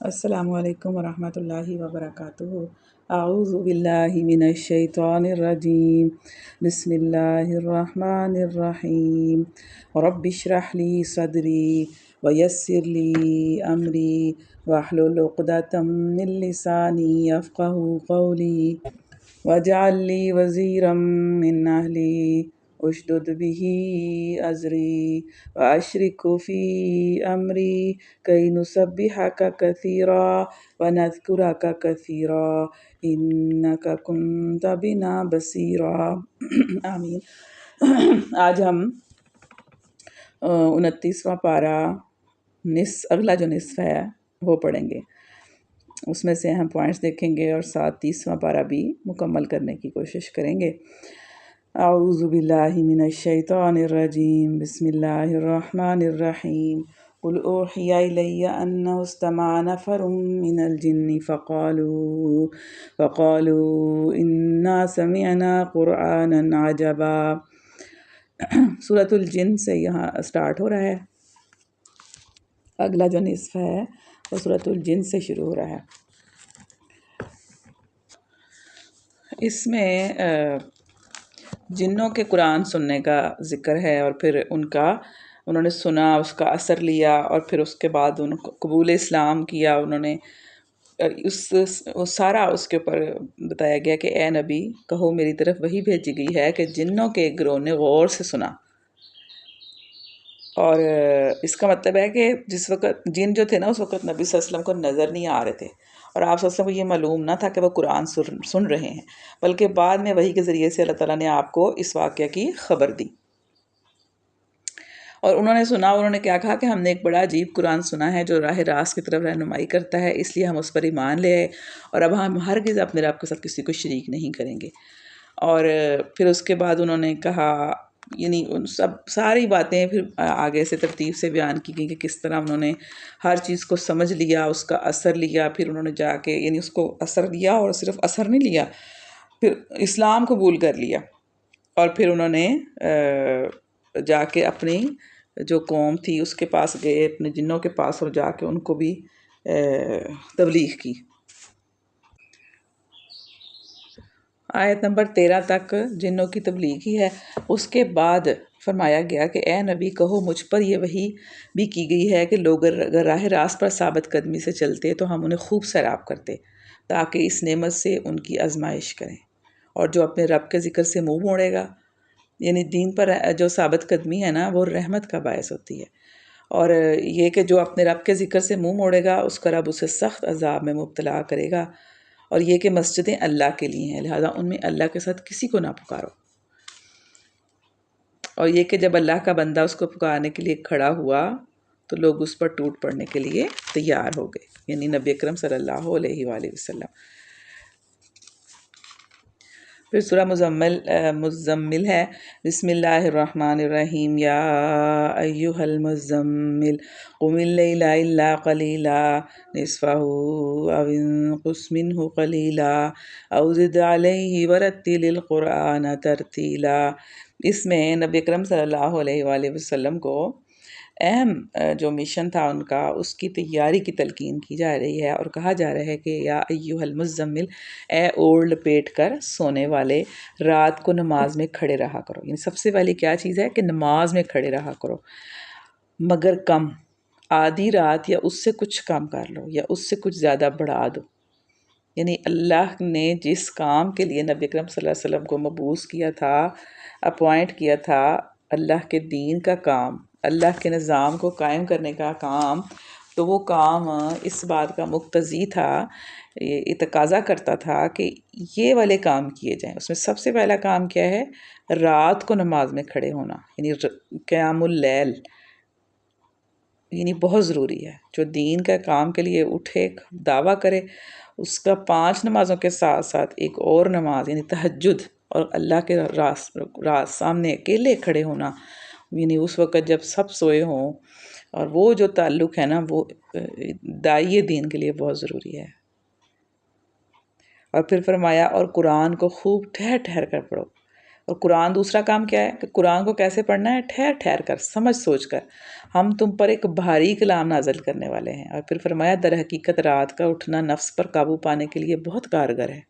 السلام علیکم ورحمۃ اللہ وبرکاتہ۔ اعوذ باللہ من الشیطان الرجیم، بسم اللہ الرحمن الرحیم۔ رب اشرح لی صدری ویسر لی امری واحلل عقدۃ من لسانی یفقہوا قولی واجعل لی وزیرا من اہلی اشدد به ازری واشرکہ فی امری کئی نسبحک کثیرا ونذکرک کثیرا انک کنت بنا بصیرا۔ آمین۔ آج ہم 29واں پارہ اگلا جو نصف ہے وہ پڑھیں گے، اس میں سے ہم پوائنٹس دیکھیں گے اور ساتھ 30واں پارہ بھی مکمل کرنے کی کوشش کریں گے۔ اعوذ باللہ من الشیطان الرجیم، بسم اللہ الرحمن الرحیم۔ قل اوحی الی انہ استمع نفر من الجن فقالوا انا سمعنا قرآنا عجبا۔ سورۃ الجن سے یہاں سٹارٹ ہو رہا ہے، اگلا جو نصف ہے وہ سورۃ الجن سے شروع ہو رہا ہے۔ اس میں جنوں کے قرآن سننے کا ذکر ہے، اور پھر انہوں نے سنا، اس کا اثر لیا، اور پھر اس کے بعد ان کو قبول اسلام کیا۔ انہوں نے سارا اس کے اوپر بتایا گیا کہ اے نبی کہو میری طرف وہی بھیجی گئی ہے کہ جنوں کے ایک گروہ نے غور سے سنا۔ اور اس کا مطلب ہے کہ جس وقت جن جو تھے نا، اس وقت نبی صلی اللہ علیہ وسلم کو نظر نہیں آ رہے تھے، اور آپ صلی اللہ علیہ وسلم کو یہ معلوم نہ تھا کہ وہ قرآن سن رہے ہیں، بلکہ بعد میں وحی کے ذریعے سے اللہ تعالیٰ نے آپ کو اس واقعہ کی خبر دی۔ اور انہوں نے سنا، انہوں نے کیا کہا کہ ہم نے ایک بڑا عجیب قرآن سنا ہے جو راہ راست کی طرف رہنمائی کرتا ہے، اس لیے ہم اس پر ایمان لے آئے، اور اب ہم ہرگز اپنے رب کے ساتھ کسی کو شریک نہیں کریں گے۔ اور پھر اس کے بعد انہوں نے کہا، یعنی ان ساری باتیں پھر آگے سے ترتیب سے بیان کی گئی کہ کس طرح انہوں نے ہر چیز کو سمجھ لیا، اس کا اثر لیا، پھر انہوں نے جا کے یعنی اس کو اثر لیا، اور صرف اثر نہیں لیا، پھر اسلام قبول کر لیا، اور پھر انہوں نے جا کے اپنی جو قوم تھی اس کے پاس گئے، اپنے جنوں کے پاس، اور جا کے ان کو بھی تبلیغ کی۔ آیت نمبر 13 تک جنوں کی تبلیغ ہی ہے۔ اس کے بعد فرمایا گیا کہ اے نبی کہو مجھ پر یہ وحی بھی کی گئی ہے کہ لوگ اگر راہ راست پر ثابت قدمی سے چلتے تو ہم انہیں خوب سیراب کرتے تاکہ اس نعمت سے ان کی آزمائش کریں، اور جو اپنے رب کے ذکر سے منہ موڑے گا، یعنی دین پر جو ثابت قدمی ہے نا، وہ رحمت کا باعث ہوتی ہے، اور یہ کہ جو اپنے رب کے ذکر سے منہ موڑے گا اس کا رب اسے سخت عذاب میں مبتلا کرے گا، اور یہ کہ مسجدیں اللہ کے لیے ہیں، لہٰذا ان میں اللہ کے ساتھ کسی کو نہ پکارو، اور یہ کہ جب اللہ کا بندہ اس کو پکارنے کے لیے کھڑا ہوا تو لوگ اس پر ٹوٹ پڑنے کے لیے تیار ہو گئے، یعنی نبی اکرم صلی اللہ علیہ وآلہ وسلم۔ پھر سورہ مزمل ہے۔ بسم اللہ الرحمن الرحیم، یا ایہا المزمل قم اللیل الا قلیلا نصفہ او انقص منہ قلیلا او زد علیہ ورتل القرآن ترتیلا۔ اس میں نبی اکرم صلی اللہ علیہ وآلہ وسلم کو اہم جو مشن تھا ان کا، اس کی تیاری کی تلقین کی جا رہی ہے، اور کہا جا رہا ہے کہ یا ایہا المزمل، اے اوڑھ لپیٹ کر سونے والے، رات کو نماز میں کھڑے رہا کرو۔ یعنی سب سے پہلے کیا چیز ہے کہ نماز میں کھڑے رہا کرو، مگر کم، آدھی رات یا اس سے کچھ کم کر لو، یا اس سے کچھ زیادہ بڑھا دو۔ یعنی اللہ نے جس کام کے لیے نبی اکرم صلی اللہ علیہ وسلم کو مبعوث کیا تھا، اپوائنٹ کیا تھا، اللہ کے دین کا کام، اللہ کے نظام کو قائم کرنے کا کام، تو وہ کام اس بات کا مقتضی تھا، یہ تقاضا کرتا تھا کہ یہ والے کام کیے جائیں۔ اس میں سب سے پہلا کام کیا ہے؟ رات کو نماز میں کھڑے ہونا، یعنی قیام اللیل، یعنی بہت ضروری ہے۔ جو دین کا کام کے لیے اٹھے، دعویٰ کرے، اس کا 5 نمازوں کے ساتھ ساتھ ایک اور نماز یعنی تہجد، اور اللہ کے سامنے اکیلے کھڑے ہونا، یعنی اس وقت جب سب سوئے ہوں، اور وہ جو تعلق ہے نا، وہ داعی دین کے لیے بہت ضروری ہے۔ اور پھر فرمایا اور قرآن کو خوب ٹھہر ٹھہر کر پڑھو، اور قرآن دوسرا کام کیا ہے کہ قرآن کو کیسے پڑھنا ہے؟ ٹھہر ٹھہر کر، سمجھ سوچ کر۔ ہم تم پر ایک بھاری کلام نازل کرنے والے ہیں۔ اور پھر فرمایا در حقیقت رات کا اٹھنا نفس پر قابو پانے کے لیے بہت کارگر ہے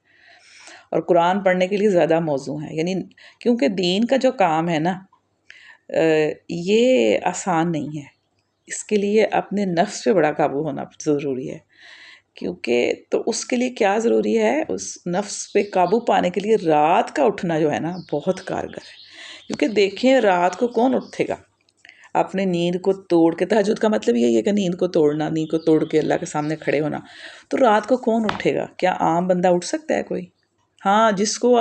اور قرآن پڑھنے کے لیے زیادہ موزوں ہے، یعنی کیونکہ دین کا جو کام ہے نا یہ آسان نہیں ہے، اس کے لیے اپنے نفس پہ بڑا قابو ہونا ضروری ہے۔ کیونکہ تو اس کے لیے کیا ضروری ہے؟ اس نفس پہ قابو پانے کے لیے رات کا اٹھنا جو ہے نا بہت کارگر ہے۔ کیونکہ دیکھیں رات کو کون اٹھے گا اپنے نیند کو توڑ کے؟ تہجد کا مطلب یہی ہے کہ نیند کو توڑنا، نیند کو توڑ کے اللہ کے سامنے کھڑے ہونا۔ تو رات کو کون اٹھے گا؟ کیا عام بندہ اٹھ سکتا ہے کوئی؟ ہاں، جس کو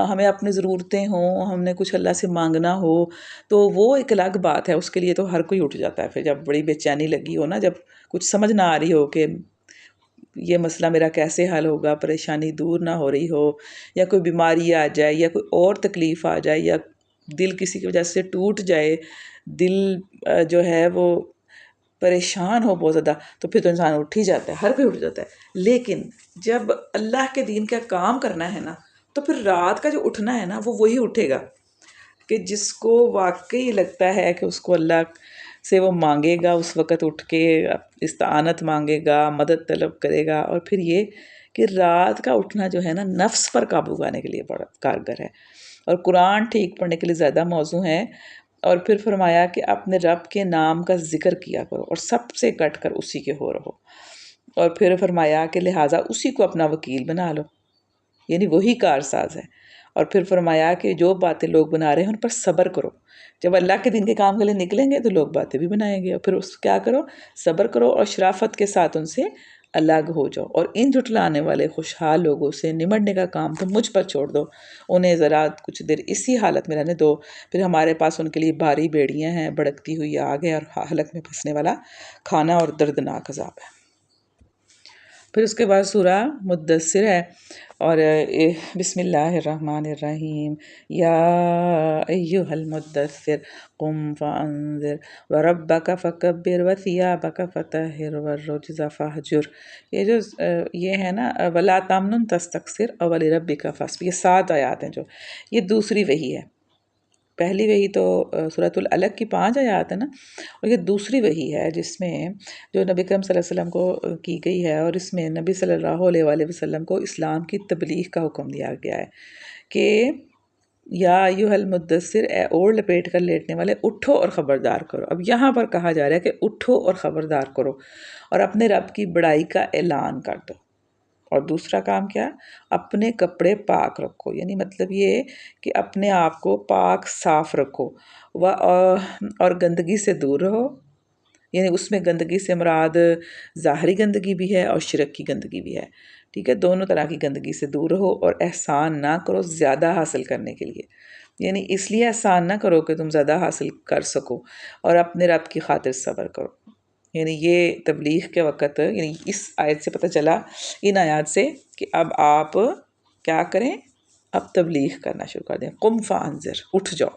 ہمیں اپنی ضرورتیں ہوں، ہم نے کچھ اللہ سے مانگنا ہو تو وہ ایک الگ بات ہے، اس کے لیے تو ہر کوئی اٹھ جاتا ہے۔ پھر جب بڑی بے چینی لگی ہو نا، جب کچھ سمجھ نہ آ رہی ہو کہ یہ مسئلہ میرا کیسے حل ہوگا، پریشانی دور نہ ہو رہی ہو، یا کوئی بیماری آ جائے، یا کوئی اور تکلیف آ جائے، یا دل کسی کی وجہ سے ٹوٹ جائے، دل جو ہے وہ پریشان ہو بہت زیادہ، تو پھر تو انسان اٹھ ہی جاتا ہے، ہر کوئی اٹھ جاتا ہے۔ لیکن جب اللہ کے دین کا کام کرنا ہے نا، تو پھر رات کا جو اٹھنا ہے نا وہ وہی اٹھے گا کہ جس کو واقعی لگتا ہے کہ اس کو اللہ سے وہ مانگے گا، اس وقت اٹھ کے استعانت مانگے گا، مدد طلب کرے گا۔ اور پھر یہ کہ رات کا اٹھنا جو ہے نا نفس پر قابو پانے کے لیے بڑا کارگر ہے، اور قرآن ٹھیک پڑھنے کے لیے زیادہ موزوں ہے۔ اور پھر فرمایا کہ اپنے رب کے نام کا ذکر کیا کرو اور سب سے کٹ کر اسی کے ہو رہو۔ اور پھر فرمایا کہ لہٰذا اسی کو اپنا وکیل بنا لو، یعنی وہی کارساز ہے۔ اور پھر فرمایا کہ جو باتیں لوگ بنا رہے ہیں ان پر صبر کرو۔ جب اللہ کے دین کے کام کے لیے نکلیں گے تو لوگ باتیں بھی بنائیں گے، اور پھر اس کیا کرو؟ صبر کرو اور شرافت کے ساتھ ان سے الگ ہو جاؤ، اور ان جھٹلانے والے خوشحال لوگوں سے نمٹنے کا کام تو مجھ پر چھوڑ دو، انہیں ذرا کچھ دیر اسی حالت میں رہنے دو، پھر ہمارے پاس ان کے لیے بھاری بیڑیاں ہیں، بھڑکتی ہوئی آگ ہے، اور حلق میں پھنسنے والا کھانا اور دردناک عذاب ہے۔ پھر اس کے بعد سورہ مدثر ہے، اور بسم اللہ الرحمن الرحیم، یا ایہا المدثر قم فانذر وربک فکبر وثیابک فطہر والرجز فہجر۔ یہ جو یہ ہے نا ولا تمنن تستکثر ولربک فاصبر، یہ 7 آیات ہیں جو یہ دوسری وحی ہے۔ پہلی وحی تو سورۃ العلق کی 5 آیات ہے نا، اور یہ دوسری وحی ہے جس میں جو نبی کرم صلی اللہ علیہ وسلم کو کی گئی ہے، اور اس میں نبی صلی اللہ علیہ وآلہ وسلم کو اسلام کی تبلیغ کا حکم دیا گیا ہے کہ یا ایھا المدثر، اے اوڑھ لپیٹ کر لیٹنے والے، اٹھو اور خبردار کرو۔ اب یہاں پر کہا جا رہا ہے کہ اٹھو اور خبردار کرو اور اپنے رب کی بڑائی کا اعلان کر دو۔ اور دوسرا کام کیا؟ اپنے کپڑے پاک رکھو، یعنی مطلب یہ کہ اپنے آپ کو پاک صاف رکھو، اور گندگی سے دور رہو، یعنی اس میں گندگی سے مراد ظاہری گندگی بھی ہے اور شرک کی گندگی بھی ہے، ٹھیک ہے؟ دونوں طرح کی گندگی سے دور رہو، اور احسان نہ کرو زیادہ حاصل کرنے کے لیے، یعنی اس لیے احسان نہ کرو کہ تم زیادہ حاصل کر سکو، اور اپنے رب کی خاطر صبر کرو۔ یعنی یہ تبلیغ کے وقت، یعنی اس آیت سے پتہ چلا، ان آیات سے، کہ اب آپ کیا کریں؟ اب تبلیغ کرنا شروع کر دیں۔ قم فانذر، اٹھ جاؤ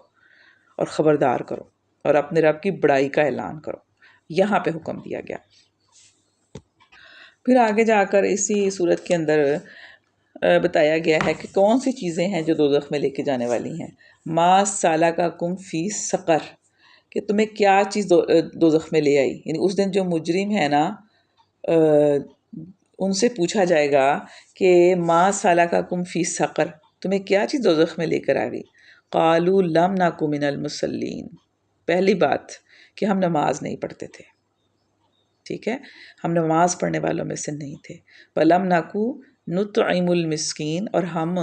اور خبردار کرو اور اپنے رب کی بڑائی کا اعلان کرو، یہاں پہ حکم دیا گیا۔ پھر آگے جا کر اسی صورت کے اندر بتایا گیا ہے کہ کون سی چیزیں ہیں جو دوزخ میں لے کے جانے والی ہیں۔ ما سلککم فی سقر، کہ تمہیں کیا چیز دوزخ میں لے آئی، یعنی اس دن جو مجرم ہے نا ان سے پوچھا جائے گا کہ ما سلککم فی سقر، تمہیں کیا چیز دوزخ میں لے کر آ گئی؟ قالوا لم نک من المصلین، پہلی بات کہ ہم نماز نہیں پڑھتے تھے، ٹھیک ہے؟ ہم نماز پڑھنے والوں میں سے نہیں تھے۔ وَلَمْ نَكُ نُطْعِمُ الْمِسْكِينَ، اور ہم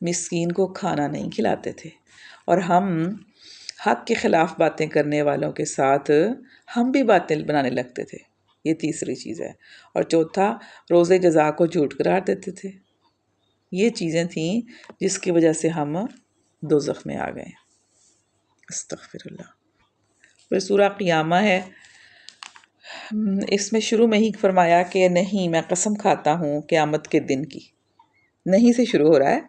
مسکین کو کھانا نہیں کھلاتے تھے، اور ہم حق کے خلاف باتیں کرنے والوں کے ساتھ ہم بھی باتیں بنانے لگتے تھے، یہ تیسری چیز ہے۔ اور چوتھا، روز جزا کو جھوٹ قرار دیتے تھے۔ یہ چیزیں تھیں جس کی وجہ سے ہم دوزخ میں آ گئے۔ استغفر اللہ۔ پھر سورہ قیامہ ہے، اس میں شروع میں ہی فرمایا کہ نہیں، میں قسم کھاتا ہوں قیامت کے دن کی، نہیں سے شروع ہو رہا ہے،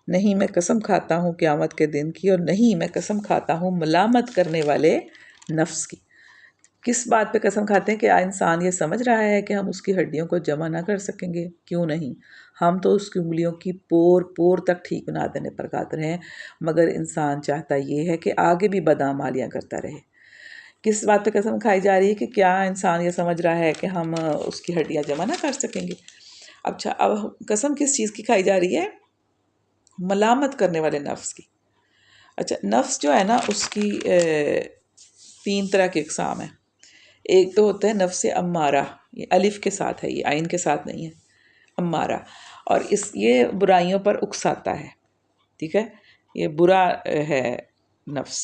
نہیں میں قسم کھاتا ہوں قیامت کے دن کی، اور نہیں میں قسم کھاتا ہوں ملامت کرنے والے نفس کی۔ کس بات پہ قسم کھاتے ہیں کہ انسان یہ سمجھ رہا ہے کہ ہم اس کی ہڈیوں کو جمع نہ کر سکیں گے؟ کیوں نہیں، ہم تو اس کی انگلیوں کی پور پور تک ٹھیک بنا دینے پر قادر ہیں، مگر انسان چاہتا یہ ہے کہ آگے بھی بدعمالیاں کرتا رہے۔ کس بات پہ قسم کھائی جا رہی ہے کہ کیا انسان یہ سمجھ رہا ہے کہ ہم اس کی ہڈیاں جمع نہ کر سکیں گے؟ اچھا، اب قسم کس چیز کی کھائی جا رہی ہے؟ ملامت کرنے والے نفس کی۔ اچھا، نفس جو ہے نا اس کی 3 طرح کی اقسام ہیں۔ ایک تو ہوتا ہے نفس امارہ، یہ الف کے ساتھ ہے، یہ عین کے ساتھ نہیں ہے، امارہ، اور یہ برائیوں پر اکساتا ہے، ٹھیک ہے، یہ برا ہے نفس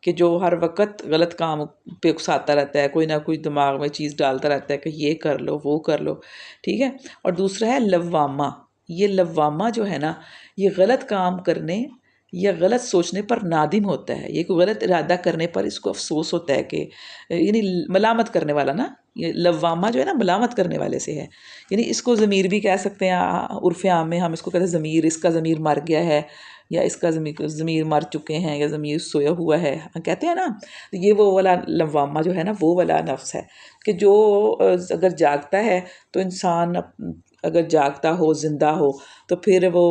کہ جو ہر وقت غلط کام پہ اکساتا رہتا ہے، کوئی نہ کوئی دماغ میں چیز ڈالتا رہتا ہے کہ یہ کر لو وہ کر لو، ٹھیک ہے۔ اور دوسرا ہے لوامہ، یہ لوامہ جو ہے نا یہ غلط کام کرنے یا غلط سوچنے پر نادم ہوتا ہے، یہ کوئی غلط ارادہ کرنے پر اس کو افسوس ہوتا ہے کہ یعنی ملامت کرنے والا نا، یہ لوامہ جو ہے نا ملامت کرنے والے سے ہے، یعنی اس کو ضمیر بھی کہہ سکتے ہیں، عرف عام میں ہم اس کو کہتے ہیں ضمیر، اس کا ضمیر مر گیا ہے یا اس کا ضمیر مر چکے ہیں یا ضمیر سویا ہوا ہے کہتے ہیں نا، یہ وہ والا لوامہ جو ہے نا وہ والا نفس ہے کہ جو اگر جاگتا ہے تو انسان اگر جاگتا ہو زندہ ہو تو پھر وہ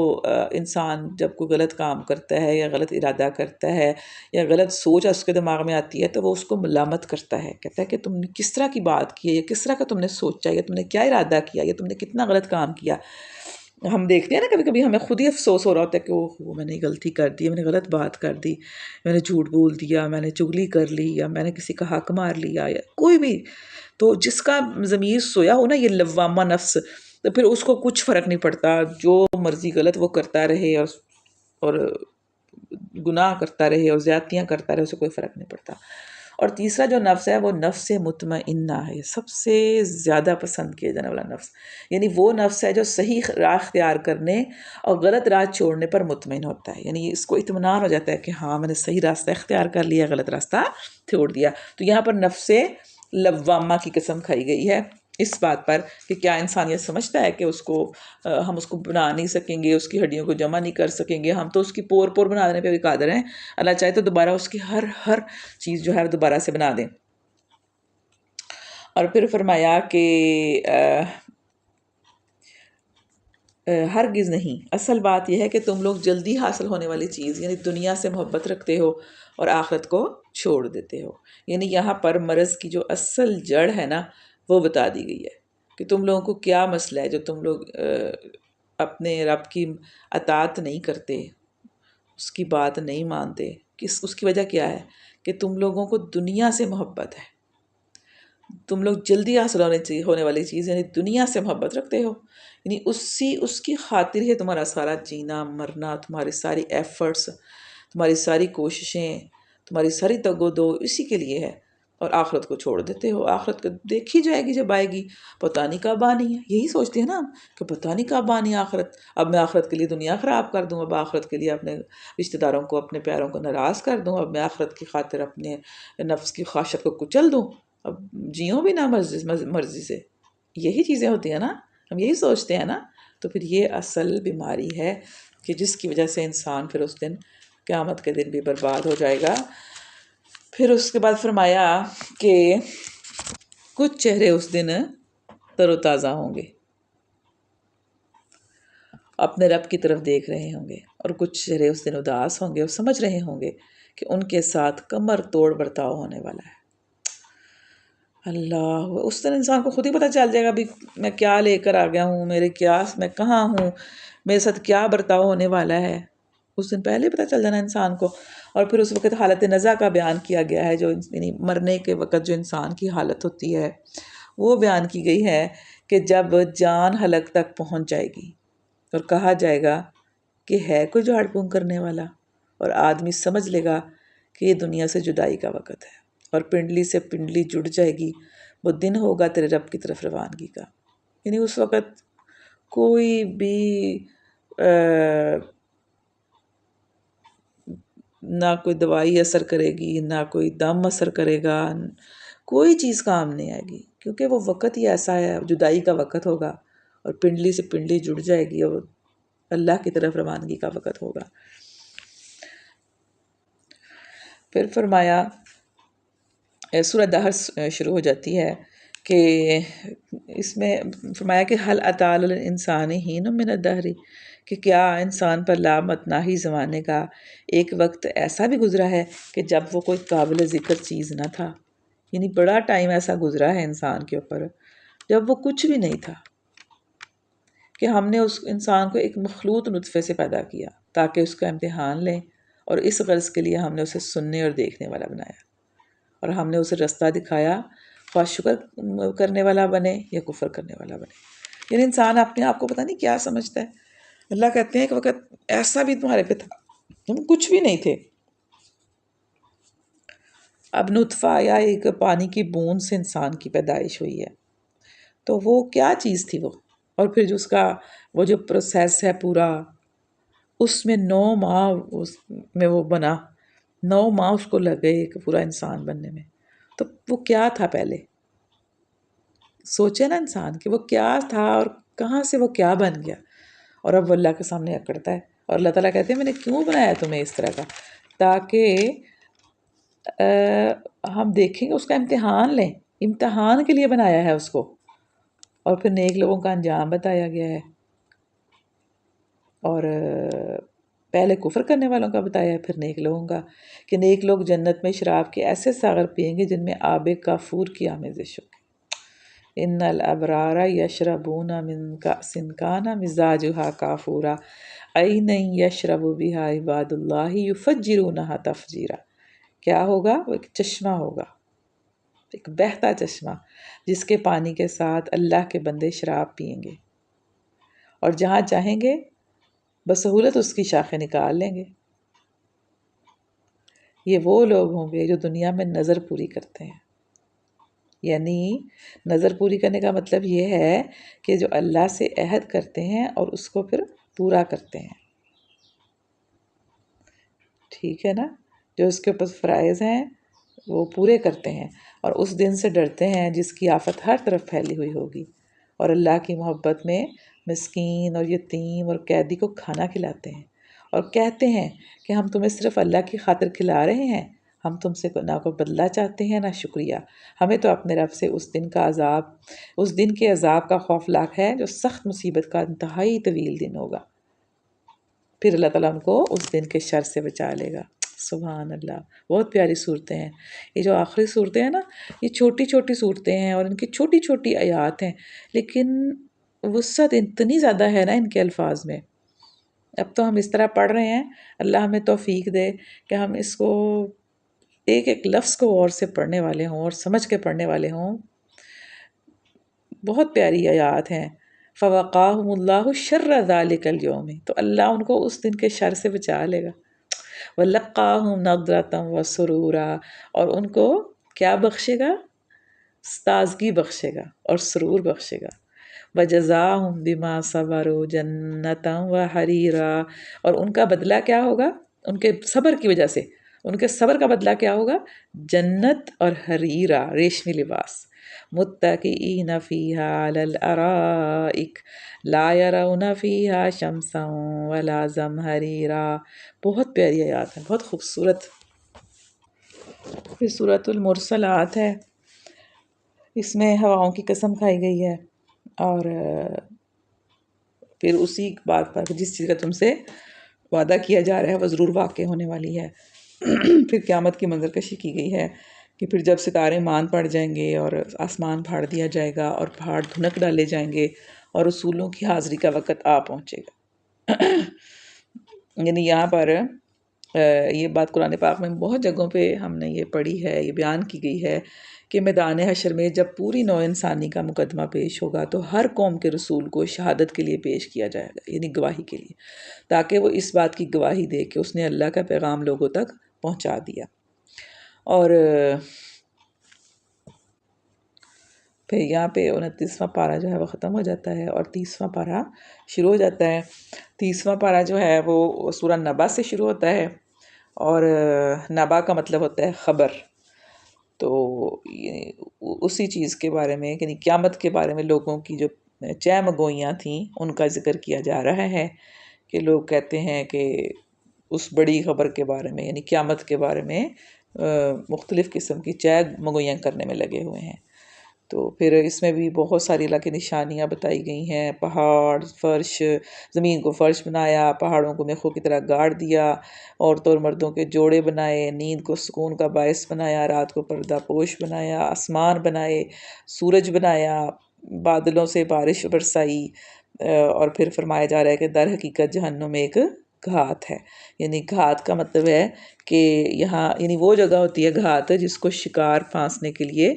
انسان جب کوئی غلط کام کرتا ہے یا غلط ارادہ کرتا ہے یا غلط سوچ اس کے دماغ میں آتی ہے تو وہ اس کو ملامت کرتا ہے، کہتا ہے کہ تم نے کس طرح کی بات کی ہے یا کس طرح کا تم نے سوچا یا تم نے کیا ارادہ کیا یا تم نے کتنا غلط کام کیا۔ ہم دیکھتے ہیں نا کبھی کبھی ہمیں خود ہی افسوس ہو رہا ہوتا ہے کہ وہ میں نے غلطی کر دی، میں نے غلط بات کر دی، میں نے جھوٹ بول دیا، میں نے چغلی کر لی یا میں نے کسی کا حق مار لیا یا کوئی بھی، تو جس کا ضمیر سویا ہو نا یہ لوامہ نفس، تو پھر اس کو کچھ فرق نہیں پڑتا، جو مرضی غلط وہ کرتا رہے اور گناہ کرتا رہے اور زیادتیاں کرتا رہے، اسے کوئی فرق نہیں پڑتا۔ اور تیسرا جو نفس ہے وہ نفس مطمئنہ ہے، یہ سب سے زیادہ پسند کیا جانے والا نفس، یعنی وہ نفس ہے جو صحیح راہ اختیار کرنے اور غلط راہ چھوڑنے پر مطمئن ہوتا ہے، یعنی اس کو اطمینان ہو جاتا ہے کہ ہاں میں نے صحیح راستہ اختیار کر لیا، غلط راستہ چھوڑ دیا۔ تو یہاں پر نفس لوامہ کی قسم کھائی گئی ہے اس بات پر کہ کیا انسان یہ سمجھتا ہے کہ ہم اس کو بنا نہیں سکیں گے، اس کی ہڈیوں کو جمع نہیں کر سکیں گے، ہم تو اس کی پور پور بنا دینے پہ بھی قادر ہیں، اللہ چاہے تو دوبارہ اس کی ہر چیز جو ہے دوبارہ سے بنا دیں۔ اور پھر فرمایا کہ ہرگز نہیں، اصل بات یہ ہے کہ تم لوگ جلدی حاصل ہونے والی چیز یعنی دنیا سے محبت رکھتے ہو اور آخرت کو چھوڑ دیتے ہو، یعنی یہاں پر مرض کی جو اصل جڑ ہے نا وہ بتا دی گئی ہے کہ تم لوگوں کو کیا مسئلہ ہے جو تم لوگ اپنے رب کی اطاعت نہیں کرتے، اس کی بات نہیں مانتے، اس کی وجہ کیا ہے کہ تم لوگوں کو دنیا سے محبت ہے، تم لوگ جلدی حاصل ہونے والی چیز یعنی دنیا سے محبت رکھتے ہو، یعنی اس کی خاطر ہے تمہارا سارا جینا مرنا، تمہاری ساری ایفرٹس، تمہاری ساری کوششیں، تمہاری ساری تگ و دو اسی کے لیے ہے، اور آخرت کو چھوڑ دیتے ہو، آخرت کو دیکھی جائے گی جب آئے گی، پتہ نہیں کب آنی ہے، یہی سوچتے ہیں نا ہم کہ پتہ نہیں کب آنی ہے آخرت، اب میں آخرت کے لیے دنیا خراب کر دوں، اب آخرت کے لیے اپنے رشتہ داروں کو اپنے پیاروں کو ناراض کر دوں، اب میں آخرت کی خاطر اپنے نفس کی خواہشات کو کچل دوں، اب جیوں بھی نہ مرضی سے، یہی چیزیں ہوتی ہیں نا، ہم یہی سوچتے ہیں نا، تو پھر یہ اصل بیماری ہے کہ جس کی وجہ سے انسان پھر اس دن قیامت کے دن بھی برباد ہو جائے گا۔ پھر اس کے بعد فرمایا کہ کچھ چہرے اس دن تر و تازہ ہوں گے، اپنے رب کی طرف دیکھ رہے ہوں گے، اور کچھ چہرے اس دن اداس ہوں گے اور سمجھ رہے ہوں گے کہ ان کے ساتھ کمر توڑ برتاؤ ہونے والا ہے۔ اللہ، اس دن انسان کو خود ہی پتہ چل جائے گا بھی میں کیا لے کر آ گیا ہوں، میں کہاں ہوں، میرے ساتھ کیا برتاؤ ہونے والا ہے، اس دن پہلے پتہ چل جانا انسان کو۔ اور پھر اس وقت حالت نزع کا بیان کیا گیا ہے، جو یعنی مرنے کے وقت جو انسان کی حالت ہوتی ہے وہ بیان کی گئی ہے کہ جب جان حلق تک پہنچ جائے گی اور کہا جائے گا کہ ہے کوئی جھاڑ پھونک کرنے والا، اور آدمی سمجھ لے گا کہ یہ دنیا سے جدائی کا وقت ہے، اور پنڈلی سے پنڈلی جڑ جائے گی، وہ دن ہوگا تیرے رب کی طرف روانگی کا، یعنی اس وقت کوئی بھی نہ کوئی دوائی اثر کرے گی، نہ کوئی دم اثر کرے گا، کوئی چیز کام نہیں آئے گی، کیونکہ وہ وقت ہی ایسا ہے، جدائی کا وقت ہوگا، اور پنڈلی سے پنڈلی جڑ جائے گی اور اللہ کی طرف روانگی کا وقت ہوگا۔ پھر فرمایا سورہ دہر شروع ہو جاتی ہے کہ اس میں فرمایا کہ حل اتی علی الانسان حین من الدہر، کہ کیا انسان پر لامتناہی ہی زمانے کا ایک وقت ایسا بھی گزرا ہے کہ جب وہ کوئی قابل ذکر چیز نہ تھا. یعنی بڑا ٹائم ایسا گزرا ہے انسان کے اوپر جب وہ کچھ بھی نہیں تھا، کہ ہم نے اس انسان کو ایک مخلوط نطفے سے پیدا کیا تاکہ اس کا امتحان لیں، اور اس غرض کے لیے ہم نے اسے سننے اور دیکھنے والا بنایا، اور ہم نے اسے رستہ دکھایا، خواہ شکر کرنے والا بنے یا کفر کرنے والا بنے. یعنی انسان اپنے آپ کو پتہ نہیں کیا سمجھتا ہے. اللہ کہتے ہیں کہ وقت ایسا بھی تمہارے پہ تھا، تم کچھ بھی نہیں تھے. اب نطفہ یا ایک پانی کی بوند سے انسان کی پیدائش ہوئی ہے، تو وہ کیا چیز تھی وہ، اور پھر جو اس کا وہ جو پروسیس ہے پورا، اس میں 9 ماہ اس میں وہ بنا، 9 ماہ اس کو لگے ایک پورا انسان بننے میں. تو وہ کیا تھا پہلے؟ سوچے نا انسان کہ وہ کیا تھا اور کہاں سے وہ کیا بن گیا، اور اب وہ اللہ کے سامنے اکڑتا ہے. اور اللہ تعالیٰ کہتے ہیں میں نے کیوں بنایا تمہیں اس طرح کا، تاکہ ہم دیکھیں گے، اس کا امتحان لیں. امتحان کے لیے بنایا ہے اس کو. اور پھر نیک لوگوں کا انجام بتایا گیا ہے، اور پہلے کفر کرنے والوں کا بتایا ہے، پھر نیک لوگوں کا، کہ نیک لوگ جنت میں شراب کے ایسے ساغر پئیں گے جن میں آب کافور کی آمیزش ہوگی. ان الابرار یشربون من کأس کان مزاجها کافورا عینا یشرب بها عباد اللہ یفجرونها تفجیرا. کیا ہوگا؟ وہ ایک چشمہ ہوگا، ایک بہتا چشمہ جس کے پانی کے ساتھ اللہ کے بندے شراب پئیں گے، اور جہاں چاہیں گے بسہولت اس کی شاخیں نکال لیں گے. یہ وہ لوگ ہوں گے جو دنیا میں نظر پوری کرتے ہیں. یعنی نظر پوری کرنے کا مطلب یہ ہے کہ جو اللہ سے عہد کرتے ہیں اور اس کو پھر پورا کرتے ہیں. ٹھیک ہے نا؟ جو اس کے اوپر فرائض ہیں وہ پورے کرتے ہیں، اور اس دن سے ڈرتے ہیں جس کی آفت ہر طرف پھیلی ہوئی ہوگی، اور اللہ کی محبت میں مسکین اور یتیم اور قیدی کو کھانا کھلاتے ہیں، اور کہتے ہیں کہ ہم تمہیں صرف اللہ کی خاطر کھلا رہے ہیں، ہم تم سے نہ کوئی بدلہ چاہتے ہیں نہ شکریہ. ہمیں تو اپنے رب سے اس دن کے عذاب کا خوف لاحق ہے جو سخت مصیبت کا انتہائی طویل دن ہوگا. پھر اللہ تعالیٰ ہم کو اس دن کے شر سے بچا لے گا. سبحان اللہ. بہت پیاری صورتیں ہیں یہ جو آخری صورتیں ہیں نا، یہ چھوٹی چھوٹی صورتیں ہیں اور ان کی چھوٹی چھوٹی آیات ہیں، لیکن وسعت اتنی زیادہ ہے نا ان کے الفاظ میں. اب تو ہم اس طرح پڑھ رہے ہیں، اللہ ہمیں توفیق دے کہ ہم اس کو ایک ایک لفظ کو غور سے پڑھنے والے ہوں اور سمجھ کے پڑھنے والے ہوں. بہت پیاری آیات ہیں. فوقاہم اللہ شر ذالک اليوم، تو اللہ ان کو اس دن کے شر سے بچا لے گا. وَلَقَّاهُمْ نَضْرَةً وَسُرُورًا، اور ان کو کیا بخشے گا؟ تازگی بخشے گا اور سرور بخشے گا. وَجَزَاهُمْ بِمَا صَبَرُوا جَنَّةً وَحَرِيرًا، اور ان کا بدلہ کیا ہوگا؟ ان کے صبر کی وجہ سے ان کے صبر کا بدلہ کیا ہوگا؟ جنت اور حریرہ، ریشمی لباس. متکئین فیہا علی الارائک لا یرون فیہا شمسا ولا زمہریرا. بہت پیاری آیات ہیں، بہت خوبصورت. پھر سورۃ المرسلات ہے، اس میں ہواؤں کی قسم کھائی گئی ہے، اور پھر اسی بات پر جس چیز کا تم سے وعدہ کیا جا رہا ہے وہ ضرور واقع ہونے والی ہے. پھر قیامت کی منظر کشی کی گئی ہے کہ پھر جب ستارے مان پڑ جائیں گے اور آسمان پھاڑ دیا جائے گا اور پہاڑ دھنک ڈالے جائیں گے اور رسولوں کی حاضری کا وقت آ پہنچے گا. یعنی یہاں پر یہ بات قرآن پاک میں بہت جگہوں پہ ہم نے یہ پڑھی ہے، یہ بیان کی گئی ہے کہ میدان حشر میں جب پوری نوع انسانی کا مقدمہ پیش ہوگا تو ہر قوم کے رسول کو شہادت کے لیے پیش کیا جائے گا، یعنی گواہی کے لیے، تاکہ وہ اس بات کی گواہی دے کہ اس نے اللہ کا پیغام لوگوں تک پہنچا دیا. اور پھر یہاں پہ 29واں پارہ جو ہے وہ ختم ہو جاتا ہے اور 30واں پارہ شروع ہو جاتا ہے. 30واں پارہ جو ہے وہ سورہ نبا سے شروع ہوتا ہے، اور نبا کا مطلب ہوتا ہے خبر. تو اسی چیز کے بارے میں، یعنی قیامت کے بارے میں لوگوں کی جو چہم گوئیاں تھیں ان کا ذکر کیا جا رہا ہے، کہ لوگ کہتے ہیں کہ اس بڑی خبر کے بارے میں، یعنی قیامت کے بارے میں مختلف قسم کی چیز مہیا کرنے میں لگے ہوئے ہیں۔ تو پھر اس میں بھی بہت ساری اللہ کی نشانیاں بتائی گئی ہیں، پہاڑ، فرش، زمین کو فرش بنایا، پہاڑوں کو میخوں کی طرح گاڑ دیا، عورتوں اور مردوں کے جوڑے بنائے، نیند کو سکون کا باعث بنایا، رات کو پردہ پوش بنایا، آسمان بنائے، سورج بنایا، بادلوں سے بارش برسائی، اور پھر فرمایا جا رہا ہے کہ در حقیقت جہنم ایک گھات ہے۔ یعنی گھات کا مطلب ہے کہ یہاں یعنی وہ جگہ ہوتی ہے گھات جس کو شکار پھانسنے کے لیے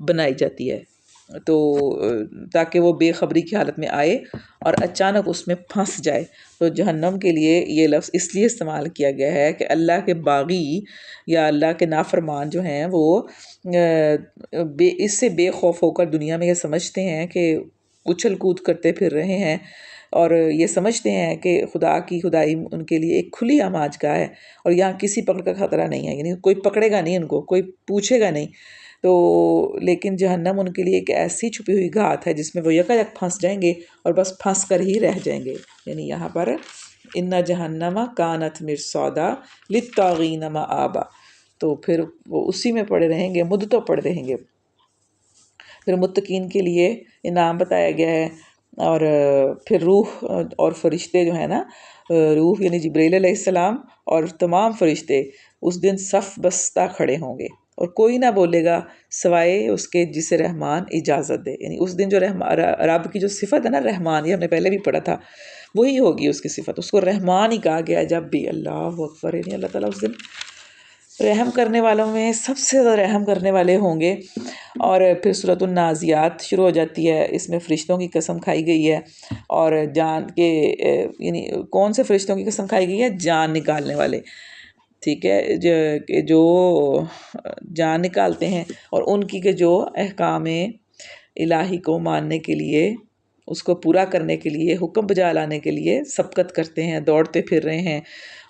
بنائی جاتی ہے، تو تاکہ وہ بے خبری کی حالت میں آئے اور اچانک اس میں پھنس جائے۔ تو جہنم کے لیے یہ لفظ اس لیے استعمال کیا گیا ہے کہ اللہ کے باغی یا اللہ کے نافرمان جو ہیں وہ اس سے بے خوف ہو کر دنیا میں یہ سمجھتے ہیں کہ اچھل کود کرتے پھر رہے ہیں، اور یہ سمجھتے ہیں کہ خدا کی خدائی ان کے لیے ایک کھلی آماج کا ہے، اور یہاں کسی پکڑ کا خطرہ نہیں ہے، یعنی کوئی پکڑے گا نہیں ان کو، کوئی پوچھے گا نہیں۔ تو لیکن جہنم ان کے لیے ایک ایسی چھپی ہوئی گھات ہے جس میں وہ یکایک پھنس جائیں گے اور بس پھنس کر ہی رہ جائیں گے۔ یعنی یہاں پر ان جہنم کانت مرصادا للطاغین مآبا، تو پھر وہ اسی میں پڑے رہیں گے، مدتوں پڑے رہیں گے۔ پھر متقین کے لیے انعام بتایا گیا ہے، اور پھر روح اور فرشتے جو ہیں نا، روح یعنی جبرائیل علیہ السلام اور تمام فرشتے اس دن صف بستہ کھڑے ہوں گے، اور کوئی نہ بولے گا سوائے اس کے جسے رحمان اجازت دے۔ یعنی اس دن جو رب کی جو صفت ہے نا رحمان، یہ ہم نے پہلے بھی پڑھا تھا، وہی ہوگی اس کی صفت، اس کو رحمان ہی کہا گیا جب بھی۔ اللہ اکبر، یعنی اللہ تعالیٰ اس دن رحم کرنے والوں میں سب سے زیادہ رحم کرنے والے ہوں گے۔ اور پھر سورۃ النازعات شروع ہو جاتی ہے، اس میں فرشتوں کی قسم کھائی گئی ہے، اور جان کے یعنی کون سے فرشتوں کی قسم کھائی گئی ہے؟ جان نکالنے والے، ٹھیک ہے، جو جان نکالتے ہیں، اور ان کی کہ جو احکام الہی کو ماننے کے لیے، اس کو پورا کرنے کے لیے، حکم بجا لانے کے لیے سبقت کرتے ہیں، دوڑتے پھر رہے ہیں۔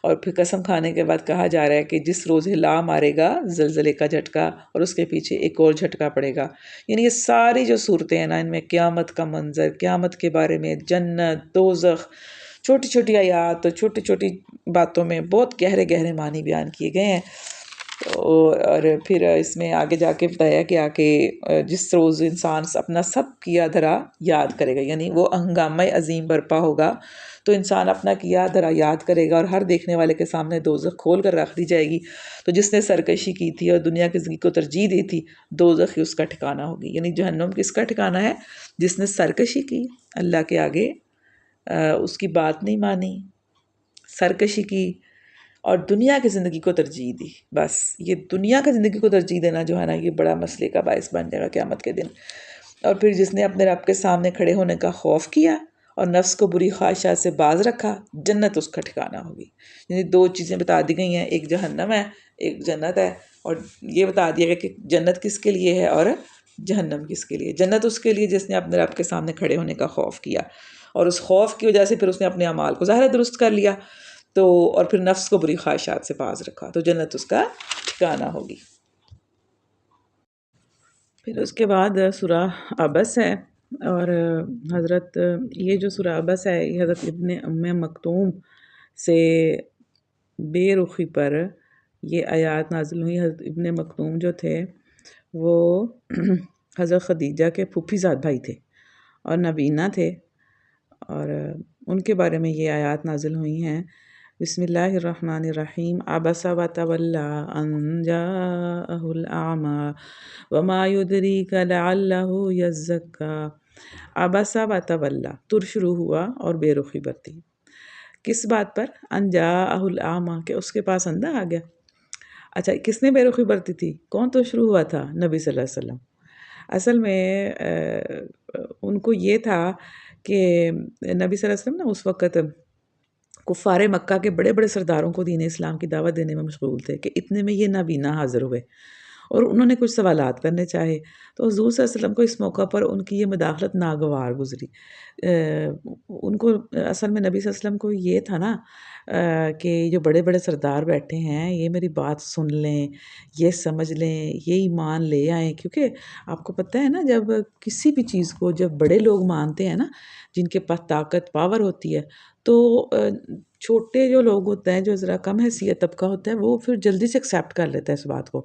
اور پھر قسم کھانے کے بعد کہا جا رہا ہے کہ جس روز ہلا مارے گا زلزلے کا جھٹکا، اور اس کے پیچھے ایک اور جھٹکا پڑے گا۔ یعنی یہ ساری جو صورتیں ہیں نا، ان میں قیامت کا منظر، قیامت کے بارے میں، جنت، دوزخ، چھوٹی چھوٹی آیات، چھوٹی چھوٹی باتوں میں بہت گہرے گہرے معنی بیان کیے گئے ہیں۔ اور پھر اس میں آگے جا کے بتایا گیا کہ جس روز انسان اپنا سب کیا دھرا یاد کرے گا، یعنی وہ ہنگامہ عظیم برپا ہوگا، تو انسان اپنا کیا دھرا یاد کرے گا، اور ہر دیکھنے والے کے سامنے دوزخ کھول کر رکھ دی جائے گی۔ تو جس نے سرکشی کی تھی اور دنیا کی زندگی کو ترجیح دی تھی، دوزخ ہی اس کا ٹھکانہ ہوگی۔ یعنی جہنم کس کا ٹھکانہ ہے؟ جس نے سرکشی کی، اللہ کے آگے اس کی بات نہیں مانی، سرکشی کی، اور دنیا کی زندگی کو ترجیح دی۔ بس یہ دنیا کی زندگی کو ترجیح دینا جو ہے نا، یہ بڑا مسئلے کا باعث بن جائے گا قیامت کے دن۔ اور پھر جس نے اپنے رب کے سامنے کھڑے ہونے کا خوف کیا اور نفس کو بری خواہشات سے باز رکھا، جنت اس کا ٹھکانہ ہوگی۔ یعنی دو چیزیں بتا دی گئی ہیں، ایک جہنم ہے، ایک جنت ہے، اور یہ بتا دیا گیا کہ جنت کس کے لیے ہے اور جہنم کس کے لیے۔ جنت اس کے لیے جس نے اپنے رب کے سامنے کھڑے ہونے کا خوف کیا، اور اس خوف کی وجہ سے پھر اس نے اپنے اعمال کو ظاہر درست کر لیا، تو اور پھر نفس کو بری خواہشات سے باز رکھا، تو جنت اس کا ٹھکانہ ہوگی۔ پھر اس کے بعد سورہ عبس ہے، اور حضرت یہ جو سورہ عبس ہے یہ حضرت ابن مکتوم سے بے رخی پر یہ آیات نازل ہوئی۔ حضرت ابن مکتوم جو تھے وہ حضرت خدیجہ کے پھوپھی زاد بھائی تھے اور نبینا تھے، اور ان کے بارے میں یہ آیات نازل ہوئی ہیں۔ بسم اللہ الرحمن الرحیم، عبس وتولی ان جاءہ الاعمی وما یدریک لعلہ یزکی۔ عبس وتولی، تر شروع ہوا اور بے رخی برتی، کس بات پر؟ ان جاءہ الاعمی، کہ اس کے پاس اندھا آ گیا۔ اچھا، کس نے بے رخی برتی تھی؟ کون تو شروع ہوا تھا؟ نبی صلی اللہ علیہ وسلم۔ اصل میں ان کو یہ تھا کہ نبی صلی اللہ علیہ وسلم نا اس وقت کفار مکہ کے بڑے بڑے سرداروں کو دین اسلام کی دعوت دینے میں مشغول تھے، کہ اتنے میں یہ نابینا حاضر ہوئے اور انہوں نے کچھ سوالات کرنے چاہے، تو حضور صلی اللہ علیہ وسلم کو اس موقع پر ان کی یہ مداخلت ناگوار گزری۔ ان کو اصل میں نبی صلی اللہ علیہ وسلم کو یہ تھا نا کہ جو بڑے بڑے سردار بیٹھے ہیں یہ میری بات سن لیں، یہ سمجھ لیں، یہ ایمان لے آئیں، کیونکہ آپ کو پتہ ہے نا جب کسی بھی چیز کو جب بڑے لوگ مانتے ہیں نا، جن کے پاس طاقت پاور ہوتی ہے، تو چھوٹے جو لوگ ہوتے ہیں، جو ذرا کم حیثیت طبقہ ہوتا ہے، وہ پھر جلدی سے ایکسیپٹ کر لیتا ہے اس بات کو،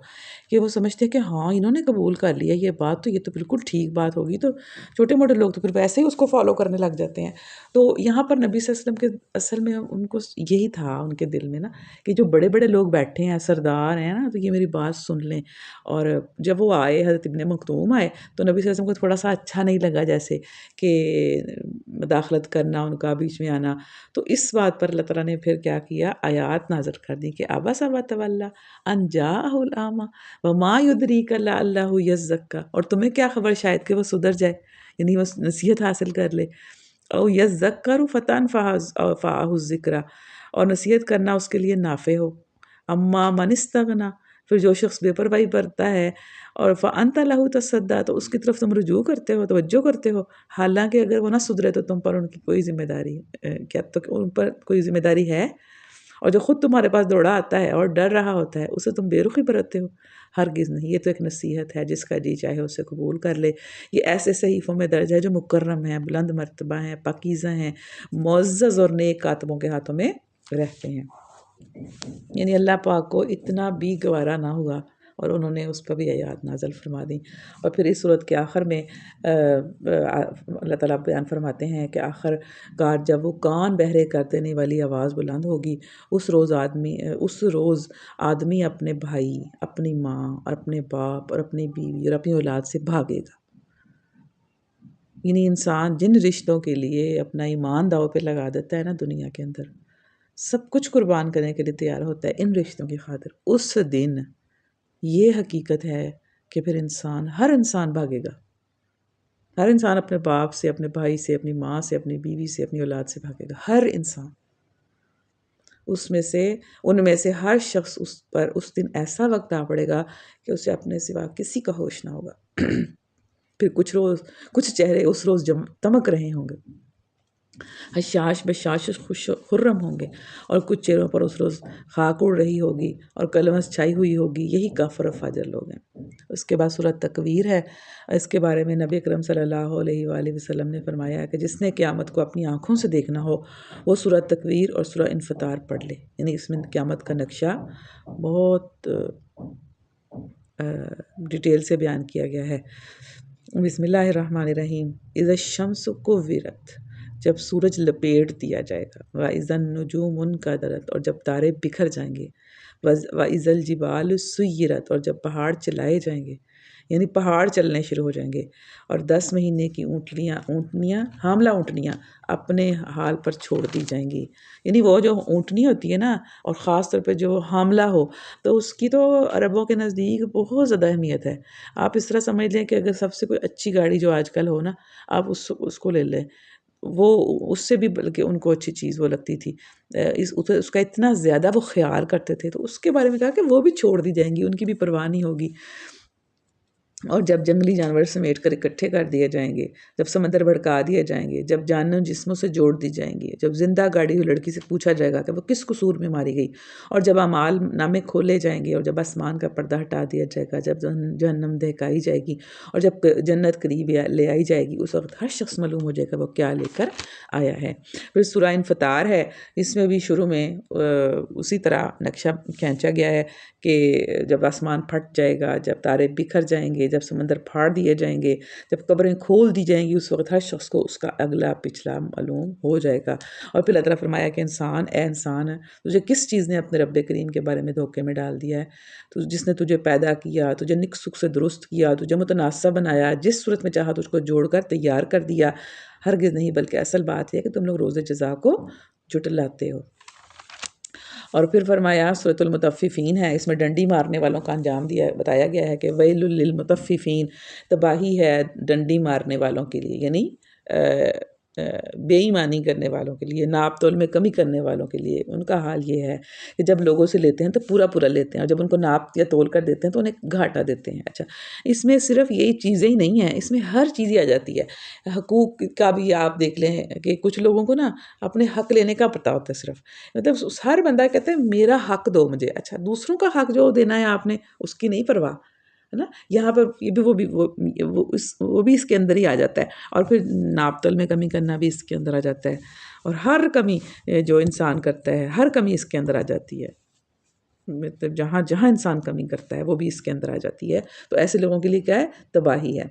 کہ وہ سمجھتے ہیں کہ ہاں انہوں نے قبول کر لیا یہ بات، تو یہ تو بالکل ٹھیک بات ہوگی، تو چھوٹے موٹے لوگ تو پھر ویسے ہی اس کو فالو کرنے لگ جاتے ہیں۔ تو یہاں پر نبی صلی اللہ علیہ وسلم کے اصل میں ان کو یہی تھا ان کے دل میں نا، کہ جو بڑے بڑے لوگ بیٹھے ہیں، سردار ہیں نا، تو یہ میری بات سن لیں۔ اور جب وہ آئے، حضرت ابن مکتوم آئے، تو نبی صلی اللہ علیہ وسلم کو تھوڑا سا اچھا نہیں لگا، جیسے کہ مداخلت کرنا ان کا، بیچ میں آنا۔ تو اس بات پر اللہ تعالیٰ نے پھر کیا کیا، آیات نازل کر دی کہ عبس وتولی ان جاءہ الاعمی وما یدریک لعلہ یزکی، اور تمہیں کیا خبر شاید کہ وہ سدھر جائے، یعنی وہ نصیحت حاصل کر لے، او یذکر فتنفعہ الذکری، اور نصیحت کرنا اس کے لیے نافع ہو۔ اما من استغنی، پھر جو شخص بے پرواہی برتا ہے، اور فانت لہ تصدی، تو اس کی طرف تم رجوع کرتے ہو، توجہ کرتے ہو، حالانکہ اگر وہ نہ سدھرے تو تم پر ان کی کوئی ذمہ داری، کیا تو ان پر کوئی ذمہ داری ہے؟ اور جو خود تمہارے پاس دوڑا آتا ہے اور ڈر رہا ہوتا ہے، اسے تم بے رخی برتتے ہو؟ ہرگز نہیں، یہ تو ایک نصیحت ہے، جس کا جی چاہے اسے قبول کر لے۔ یہ ایسے صحیفوں میں درج ہے جو مکرم ہیں، بلند مرتبہ ہیں، پاکیزہ ہیں، معزز اور نیک کاتبوں کے ہاتھوں میں رہتے ہیں۔ یعنی اللہ پاک کو اتنا بھی گوارا نہ ہوا، اور انہوں نے اس پر بھی آیات نازل فرما دیں۔ اور پھر اس صورت کے آخر میں اللہ تعالیٰ بیان فرماتے ہیں کہ آخر کار جب وہ کان بہرے کر دینے والی آواز بلند ہوگی، اس روز آدمی اپنے بھائی، اپنی ماں اور اپنے باپ اور اپنی بیوی اور اپنی اولاد سے بھاگے گا۔ یعنی انسان جن رشتوں کے لیے اپنا ایمان داؤ پہ لگا دیتا ہے نا دنیا کے اندر، سب کچھ قربان کرنے کے لیے تیار ہوتا ہے ان رشتوں کی خاطر، اس دن یہ حقیقت ہے کہ پھر ہر انسان بھاگے گا، ہر انسان اپنے باپ سے، اپنے بھائی سے، اپنی ماں سے، اپنی بیوی سے، اپنی اولاد سے بھاگے گا، ہر انسان۔ ان میں سے ہر شخص پر اس دن ایسا وقت آ پڑے گا کہ اسے اپنے سوا کسی کا ہوش نہ ہوگا۔ پھر کچھ چہرے اس روز تمک رہے ہوں گے، حشاش بشاش خرم ہوں گے، اور کچھ چہروں پر اس روز خاک اڑ رہی ہوگی اور کلمس چھائی ہوئی ہوگی، یہی کافر و فاجر لوگ ہیں۔ اس کے بعد سورۃ تکویر ہے، اس کے بارے میں نبی اکرم صلی اللہ علیہ وآلہ وسلم نے فرمایا کہ جس نے قیامت کو اپنی آنکھوں سے دیکھنا ہو، وہ سورۃ تکویر اور سورہ انفطار پڑھ لے، یعنی اس میں قیامت کا نقشہ بہت ڈیٹیل سے بیان کیا گیا ہے۔ بسم اللہ الرحمن الرحیم۔ اذا الشمس کورت، جب سورج لپیٹ دیا جائے گا، وَإِذَا النُّجُومُ انکدرت، اور جب تارے بکھر جائیں گے، وَإِذَا الْجِبَالُ سُيِّرَتْ، اور جب پہاڑ چلائے جائیں گے، یعنی پہاڑ چلنے شروع ہو جائیں گے، اور 10 مہینے کی اونٹنیاں حاملہ اونٹنیاں اپنے حال پر چھوڑ دی جائیں گی۔ یعنی وہ جو اونٹنی ہوتی ہے نا، اور خاص طور پہ جو حاملہ ہو، تو اس کی تو عربوں کے نزدیک بہت زیادہ اہمیت ہے۔ آپ اس طرح سمجھ لیں کہ اگر سب سے کوئی اچھی گاڑی جو آج کل ہو نا، آپ اس کو لے لیں، وہ اس سے بھی بلکہ ان کو اچھی چیز وہ لگتی تھی، اس کا اتنا زیادہ وہ خیال کرتے تھے، تو اس کے بارے میں کہا کہ وہ بھی چھوڑ دی جائیں گی، ان کی بھی پرواہ نہیں ہوگی۔ اور جب جنگلی جانور سمیٹ کر اکٹھے کر دیے جائیں گے، جب سمندر بھڑکا دیے جائیں گے، جب جانوں جسموں سے جوڑ دی جائیں گی، جب زندہ گاڑی ہوئی لڑکی سے پوچھا جائے گا کہ وہ کس قصور میں ماری گئی، اور جب اعمال نامے کھولے جائیں گے، اور جب آسمان کا پردہ ہٹا دیا جائے گا، جب جہنم دہکائی جائے گی، اور جب جنت قریب لے آئی جائے گی، اس وقت ہر شخص معلوم ہو جائے گا وہ کیا لے کر آیا ہے۔ پھر سورہ انفطار ہے، اس میں بھی شروع میں اسی طرح نقشہ کھینچا گیا ہے کہ جب آسمان پھٹ جائے گا، جب تارے بکھر جائیں گے، جب سمندر پھاڑ دیے جائیں گے، جب قبریں کھول دی جائیں گی، اس وقت ہر شخص کو اس کا اگلا پچھلا معلوم ہو جائے گا۔ اور پھر اللہ تعالیٰ فرمایا کہ اے انسان، تجھے کس چیز نے اپنے رب کریم کے بارے میں دھوکے میں ڈال دیا ہے؟ تو جس نے تجھے پیدا کیا، تجھے نک سک سے درست کیا، تجھے متناسب بنایا، جس صورت میں چاہا تجھ کو جوڑ کر تیار کر دیا۔ ہرگز نہیں، بلکہ اصل بات یہ ہے کہ تم لوگ روز جزا کو جھٹلاتے ہو۔ اور پھر فرمایا سورۃ المطففین ہے، اس میں ڈنڈی مارنے والوں کا انجام بتایا گیا ہے کہ ویل للمطففین، تباہی ہے ڈنڈی مارنے والوں کے لیے، یعنی بے ایمانی کرنے والوں کے لیے، ناپ تول میں کمی کرنے والوں کے لیے۔ ان کا حال یہ ہے کہ جب لوگوں سے لیتے ہیں تو پورا پورا لیتے ہیں، اور جب ان کو ناپ یا تول کر دیتے ہیں تو انہیں گھاٹا دیتے ہیں۔ اچھا، اس میں صرف یہی چیزیں ہی نہیں ہیں، اس میں ہر چیز ہی آ جاتی ہے۔ حقوق کا بھی آپ دیکھ لیں کہ کچھ لوگوں کو نا اپنے حق لینے کا پتہ ہوتا ہے، صرف مطلب ہر بندہ کہتا ہے میرا حق دو مجھے۔ اچھا، دوسروں کا حق جو دینا ہے آپ نے، اس کی نہیں پرواہ، ہے نا. یہاں پر یہ بھی وہ بھی اس کے اندر ہی آ جاتا ہے. اور پھر ناپ تول میں کمی کرنا بھی اس کے اندر آ جاتا ہے. اور ہر کمی جو انسان کرتا ہے ہر کمی اس کے اندر آ جاتی ہے. مطلب جہاں جہاں انسان کمی کرتا ہے وہ بھی اس کے اندر آ جاتی ہے. تو ایسے لوگوں کے لیے کیا ہے؟ تباہی ہے.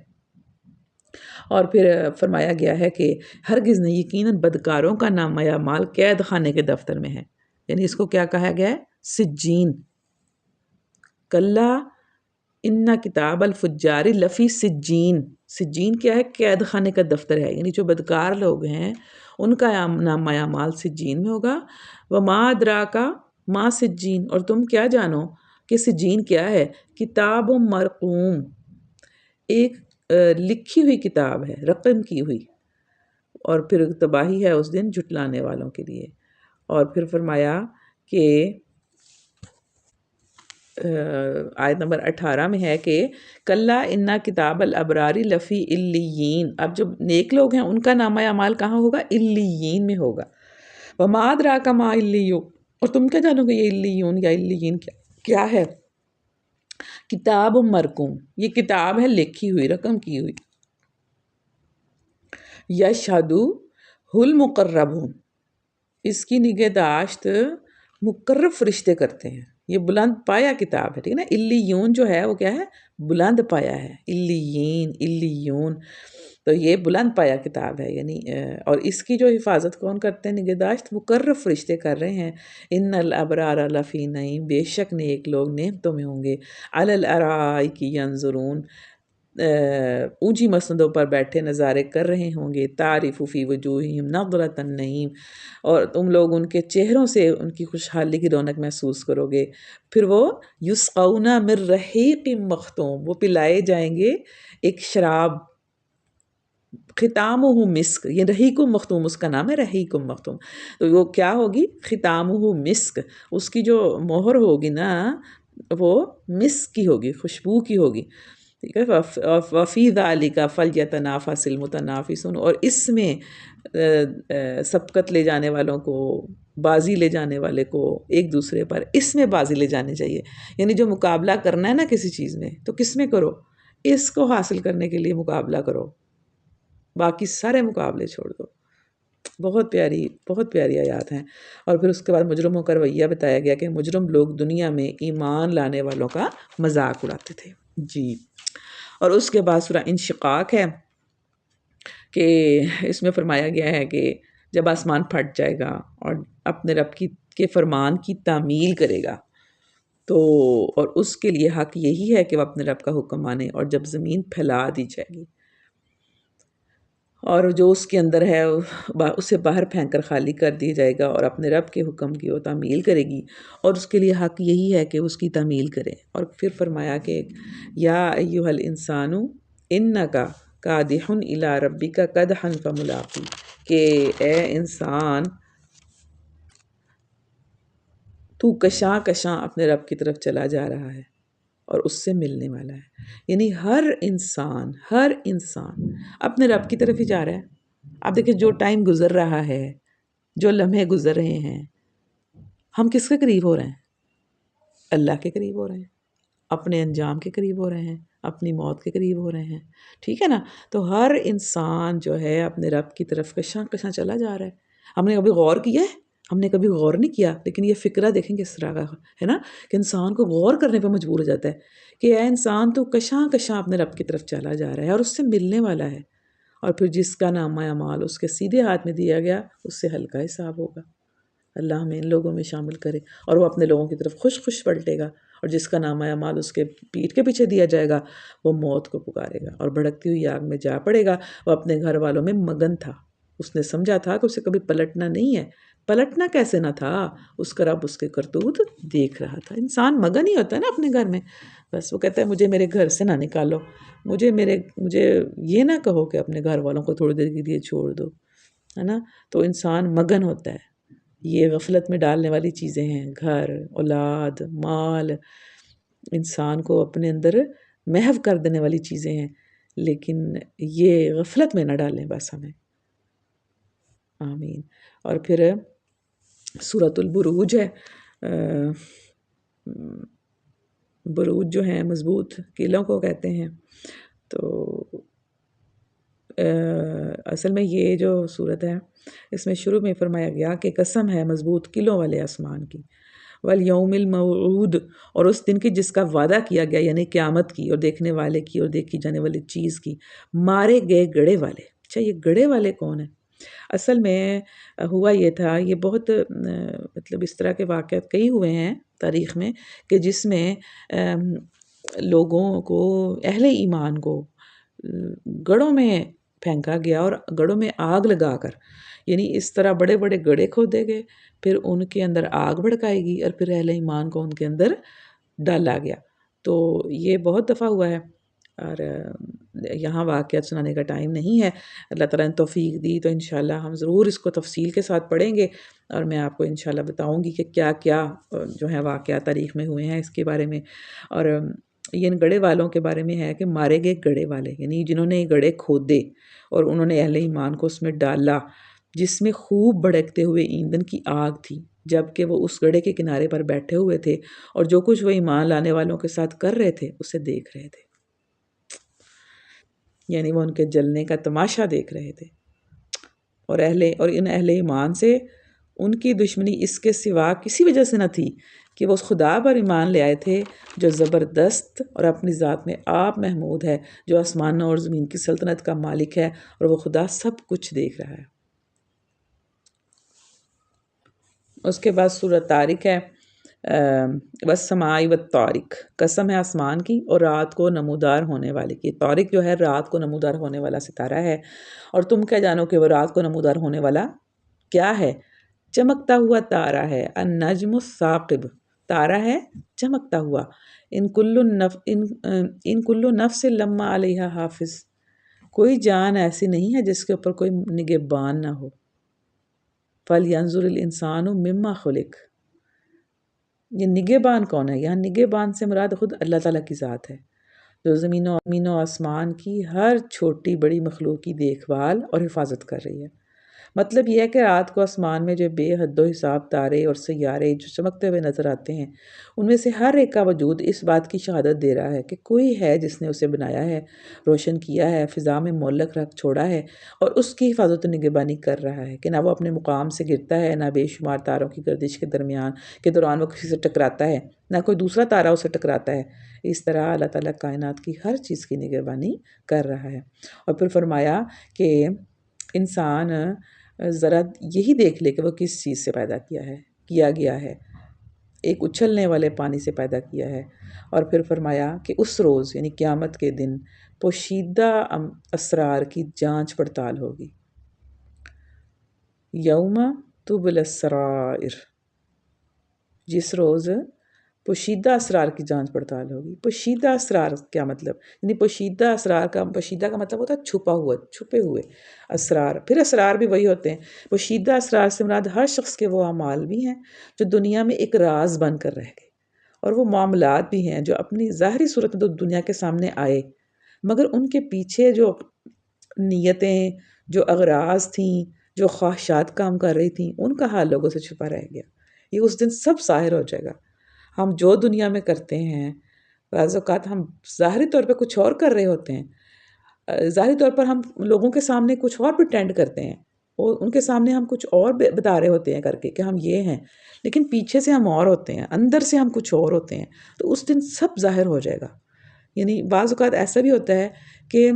اور پھر فرمایا گیا ہے کہ ہرگز نہیں، یقیناً بدکاروں کا نامہ اعمال قید خانے کے دفتر میں ہے. یعنی اس کو کیا کہا گیا ہے؟ سجین. کلا ان کتاب الفجار لفی سجین. سجین کیا ہے؟ قید خانے کا دفتر ہے. یعنی جو بدکار لوگ ہیں ان کا نامہ اعمال سجین میں ہوگا. وما ادراک ما سجین، اور تم کیا جانو کہ سجین کیا ہے؟ کتاب مرقوم، ایک لکھی ہوئی کتاب ہے، رقم کی ہوئی. اور پھر تباہی ہے اس دن جھٹلانے والوں کے لیے. اور پھر فرمایا کہ آیت نمبر 18 میں ہے کہ کلا انا کتاب الابراری لفی علیین. اب جو نیک لوگ ہیں ان کا نامہ اعمال کہاں ہوگا؟ علیین میں ہوگا. وما ادراک ما علیون، اور تم کیا جانو گے یہ علیون یا علیین کیا ہے؟ کتاب مرقوم، یہ کتاب ہے لکھی ہوئی، رقم کی ہوئی. یشہدہ المقربون، اس کی نگہداشت مقرب فرشتے کرتے ہیں. یہ بلند پایا کتاب ہے، ٹھیک ہے نا. علیون جو ہے وہ کیا ہے؟ بلند پایا ہے. علیین، علیون، تو یہ بلند پایا کتاب ہے. یعنی اور اس کی جو حفاظت کون کرتے ہیں؟ نگہداشت مقرب فرشتے کر رہے ہیں. ان الابرار لفی نعیم، بے شک نیک لوگ نعمتوں میں ہوں گے. علی الارائک ینظرون، اونچی مسندوں پر بیٹھے نظارے کر رہے ہوں گے. تعرف فی وجوہہم نضرۃ النعیم، اور تم لوگ ان کے چہروں سے ان کی خوشحالی کی رونق محسوس کرو گے. پھر وہ یسقون من رحیق مختوم، وہ پلائے جائیں گے ایک شراب، ختامہ مسک. یہ رحیق مختوم اس کا نام ہے، رحیق مختوم. تو وہ کیا ہوگی؟ ختامہ مسک. اس کی جو مہر ہوگی نا وہ مسک کی ہوگی، خوشبو کی ہوگی. ٹھیک ہے. وفی ذالک فلیتنافس المتنافسون، اور اس میں سبقت لے جانے والوں کو، بازی لے جانے والے کو ایک دوسرے پر اس میں بازی لے جانی چاہیے. یعنی جو مقابلہ کرنا ہے نا کسی چیز میں، تو کس میں کرو؟ اس کو حاصل کرنے کے لیے مقابلہ کرو، باقی سارے مقابلے چھوڑ دو. بہت پیاری آیات ہیں. اور پھر اس کے بعد مجرموں کا رویہ بتایا گیا کہ مجرم لوگ دنیا میں ایمان لانے والوں کا مذاق اڑاتے تھے. جی. اور اس کے بعد سورہ انشقاق ہے کہ اس میں فرمایا گیا ہے کہ جب آسمان پھٹ جائے گا اور اپنے رب کے فرمان کی تعمیل کرے گا تو، اور اس کے لیے حق یہی ہے کہ وہ اپنے رب کا حکم مانے. اور جب زمین پھیلا دی جائے گی اور جو اس کے اندر ہے اسے باہر پھینک کر خالی کر دیا جائے گا، اور اپنے رب کے حکم کی وہ تعمیل کرے گی، اور اس کے لیے حق یہی ہے کہ اس کی تعمیل کرے. اور پھر فرمایا کہ یا ایھا الانسان انک کادح الی ربک کدحا فملاقی، کہ اے انسان تو کشاں کشاں اپنے رب کی طرف چلا جا رہا ہے اور اس سے ملنے والا ہے. یعنی ہر انسان اپنے رب کی طرف ہی جا رہا ہے. آپ دیکھیں جو ٹائم گزر رہا ہے، جو لمحے گزر رہے ہیں، ہم کس کے قریب ہو رہے ہیں؟ اللہ کے قریب ہو رہے ہیں، اپنے انجام کے قریب ہو رہے ہیں، اپنی موت کے قریب ہو رہے ہیں. ٹھیک ہے نا. تو ہر انسان جو ہے اپنے رب کی طرف کشاں کشاں چلا جا رہا ہے. ہم نے کبھی غور کیا ہے؟ ہم نے کبھی غور نہیں کیا. لیکن یہ فکرہ دیکھیں کس طرح کا ہے نا، کہ انسان کو غور کرنے پہ مجبور ہو جاتا ہے کہ اے انسان تو کشاں کشاں اپنے رب کی طرف چلا جا رہا ہے اور اس سے ملنے والا ہے. اور پھر جس کا نامہ اعمال اس کے سیدھے ہاتھ میں دیا گیا اس سے ہلکا حساب ہوگا. اللہ ہمیں ان لوگوں میں شامل کرے. اور وہ اپنے لوگوں کی طرف خوش خوش پلٹے گا. اور جس کا نامہ اعمال اس کے پیٹھ کے پیچھے دیا جائے گا وہ موت کو پکارے گا اور بھڑکتی ہوئی آگ میں جا پڑے گا. وہ اپنے گھر والوں میں مگن تھا، اس نے سمجھا تھا کہ اسے کبھی پلٹنا نہیں ہے. پلٹنا کیسے نہ تھا، اس کا رب اس کے کرتوت دیکھ رہا تھا. انسان مگن ہی ہوتا ہے نا اپنے گھر میں. بس وہ کہتا ہے مجھے میرے گھر سے نہ نکالو، مجھے یہ نہ کہو کہ اپنے گھر والوں کو تھوڑی دیر کے لیے چھوڑ دو، ہے نا. تو انسان مگن ہوتا ہے. یہ غفلت میں ڈالنے والی چیزیں ہیں، گھر، اولاد، مال، انسان کو اپنے اندر محو کر دینے والی چیزیں ہیں. لیکن یہ غفلت میں نہ ڈالیں بس ہمیں. آمین. اور پھر سورۃ البروج ہے، بروج جو ہیں مضبوط قلعوں کو کہتے ہیں. تو اصل میں یہ جو صورت ہے اس میں شروع میں فرمایا گیا کہ قسم ہے مضبوط قلعوں والے آسمان کی، والیوم الموعود، اور اس دن کی جس کا وعدہ کیا گیا، یعنی قیامت کی اور دیکھنے والے کی اور دیکھی جانے والی چیز کی، مارے گئے گڑے والے. اچھا یہ گڑے والے کون ہیں؟ اصل میں ہوا یہ تھا، یہ بہت مطلب اس طرح کے واقعات کئی ہوئے ہیں تاریخ میں کہ جس میں لوگوں کو، اہل ایمان کو گڑھوں میں پھینکا گیا اور گڑھوں میں آگ لگا کر، یعنی اس طرح بڑے بڑے گڑھے کھودے گئے، پھر ان کے اندر آگ بھڑکائی گئی اور پھر اہل ایمان کو ان کے اندر ڈالا گیا. تو یہ بہت دفعہ ہوا ہے اور یہاں واقعات سنانے کا ٹائم نہیں ہے. اللہ تعالیٰ نے توفیق دی تو انشاءاللہ ہم ضرور اس کو تفصیل کے ساتھ پڑھیں گے اور میں آپ کو انشاءاللہ بتاؤں گی کہ کیا کیا جو ہے واقعات تاریخ میں ہوئے ہیں اس کے بارے میں. اور یہ ان گڑھے والوں کے بارے میں ہے کہ مارے گئے گڑھے والے، یعنی جنہوں نے گڑھے کھودے اور انہوں نے اہل ایمان کو اس میں ڈالا جس میں خوب بھڑکتے ہوئے ایندھن کی آگ تھی، جبکہ وہ اس گڑھے کے کنارے پر بیٹھے ہوئے تھے اور جو کچھ وہ ایمان لانے والوں کے ساتھ کر رہے تھے اسے دیکھ رہے تھے. یعنی وہ ان کے جلنے کا تماشا دیکھ رہے تھے. اور ان اہل ایمان سے ان کی دشمنی اس کے سوا کسی وجہ سے نہ تھی کہ وہ اس خدا پر ایمان لے آئے تھے جو زبردست اور اپنی ذات میں آپ محمود ہے، جو آسمانوں اور زمین کی سلطنت کا مالک ہے اور وہ خدا سب کچھ دیکھ رہا ہے. اس کے بعد سورۃ طارق ہے، والسماء والطارق، قسم ہے آسمان کی اور رات کو نمودار ہونے والے کی. طارق جو ہے رات کو نمودار ہونے والا ستارہ ہے، اور تم کیا جانو کہ وہ رات کو نمودار ہونے والا کیا ہے؟ چمکتا ہوا تارا ہے. النجم الثاقب، تارا ہے چمکتا ہوا. ان کل نفس لما علیہا حافظ، کوئی جان ایسی نہیں ہے جس کے اوپر کوئی نگہبان نہ ہو. فَلْيَنْظُرِ الْإِنسَانُ مِمَّا خُلِقَ، یہ نگہبان کون ہے؟ یہاں نگہبان سے مراد خود اللہ تعالیٰ کی ذات ہے جو زمین و آسمان کی ہر چھوٹی بڑی مخلوق کی دیکھ بھال اور حفاظت کر رہی ہے. مطلب یہ ہے کہ رات کو آسمان میں جو بے حد و حساب تارے اور سیارے جو چمکتے ہوئے نظر آتے ہیں، ان میں سے ہر ایک کا وجود اس بات کی شہادت دے رہا ہے کہ کوئی ہے جس نے اسے بنایا ہے، روشن کیا ہے، فضا میں معلق رکھ چھوڑا ہے اور اس کی حفاظت و نگہبانی کر رہا ہے کہ نہ وہ اپنے مقام سے گرتا ہے، نہ بے شمار تاروں کی گردش کے دوران وہ کسی سے ٹکراتا ہے، نہ کوئی دوسرا تارا اسے ٹکراتا ہے. اس طرح اللہ تعالیٰ کائنات کی ہر چیز کی نگہبانی کر رہا ہے. اور پھر فرمایا کہ انسان ذرا یہی دیکھ لے کہ وہ کس چیز سے پیدا کیا گیا ہے. ایک اچھلنے والے پانی سے پیدا کیا ہے. اور پھر فرمایا کہ اس روز یعنی قیامت کے دن پوشیدہ اسرار کی جانچ پڑتال ہوگی. یوم تبلی السرائر، جس روز پوشیدہ اسرار کی جانچ پڑتال ہوگی. پوشیدہ اسرار کیا مطلب؟ یعنی پوشیدہ کا مطلب ہوتا ہے چھپا ہوا، چھپے ہوئے اسرار. پھر اسرار بھی وہی ہوتے ہیں. پوشیدہ اسرار سے مراد ہر شخص کے وہ اعمال بھی ہیں جو دنیا میں ایک راز بن کر رہ گئے، اور وہ معاملات بھی ہیں جو اپنی ظاہری صورت میں تو دنیا کے سامنے آئے، مگر ان کے پیچھے جو نیتیں، جو اغراض تھیں، جو خواہشات کام کر رہی تھیں، ان کا حال لوگوں سے چھپا رہ گیا. یہ اس دن سب ظاہر ہو جائے گا. ہم جو دنیا میں کرتے ہیں، بعض اوقات ہم ظاہری طور پہ کچھ اور کر رہے ہوتے ہیں، ظاہری طور پر ہم لوگوں کے سامنے کچھ اور پریٹینڈ کرتے ہیں، اور ان کے سامنے ہم کچھ اور بتا رہے ہوتے ہیں کر کے کہ ہم یہ ہیں، لیکن پیچھے سے ہم اور ہوتے ہیں، اندر سے ہم کچھ اور ہوتے ہیں. تو اس دن سب ظاہر ہو جائے گا. یعنی بعض اوقات ایسا بھی ہوتا ہے کہ